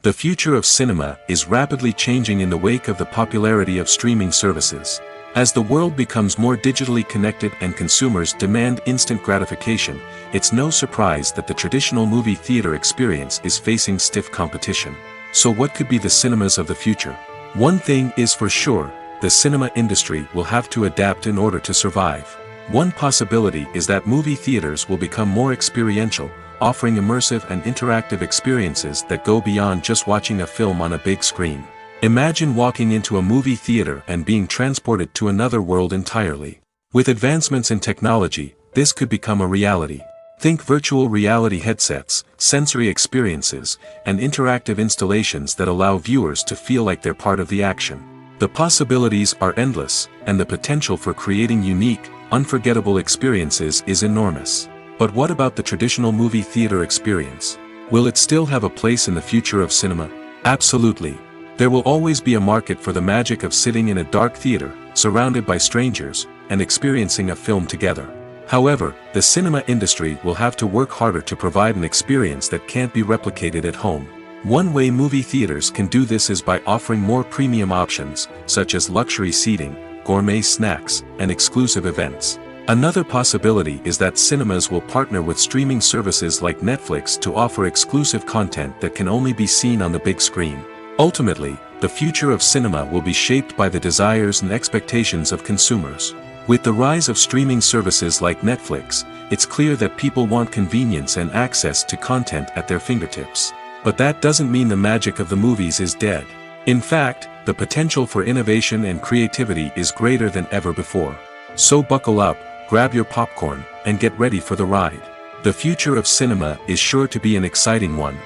The future of cinema is rapidly changing in the wake of the popularity of streaming services. As the world becomes more digitally connected and consumers demand instant gratification, it's no surprise that the traditional movie theater experience is facing stiff competition. So what could be the cinemas of the future? One thing is for sure, the cinema industry will have to adapt in order to survive. One possibility is that movie theaters will become more experiential, offering immersive and interactive experiences that go beyond just watching a film on a big screen. Imagine walking into a movie theater and being transported to another world entirely. With advancements in technology, this could become a reality. Think virtual reality headsets, sensory experiences, and interactive installations that allow viewers to feel like they're part of the action. The possibilities are endless, and the potential for creating unique, unforgettable experiences is enormous. But what about the traditional movie theater experience? Will it still have a place in the future of cinema? Absolutely. There will always be a market for the magic of sitting in a dark theater, surrounded by strangers, and experiencing a film together. However, the cinema industry will have to work harder to provide an experience that can't be replicated at home. One way movie theaters can do this is by offering more premium options, such as luxury seating, gourmet snacks, and exclusive events. Another possibility is that cinemas will partner with streaming services like Netflix to offer exclusive content that can only be seen on the big screen. Ultimately, the future of cinema will be shaped by the desires and expectations of consumers. With the rise of streaming services like Netflix, it's clear that people want convenience and access to content at their fingertips. But that doesn't mean the magic of the movies is dead. In fact, the potential for innovation and creativity is greater than ever before. So buckle up, grab your popcorn, and get ready for the ride. The future of cinema is sure to be an exciting one.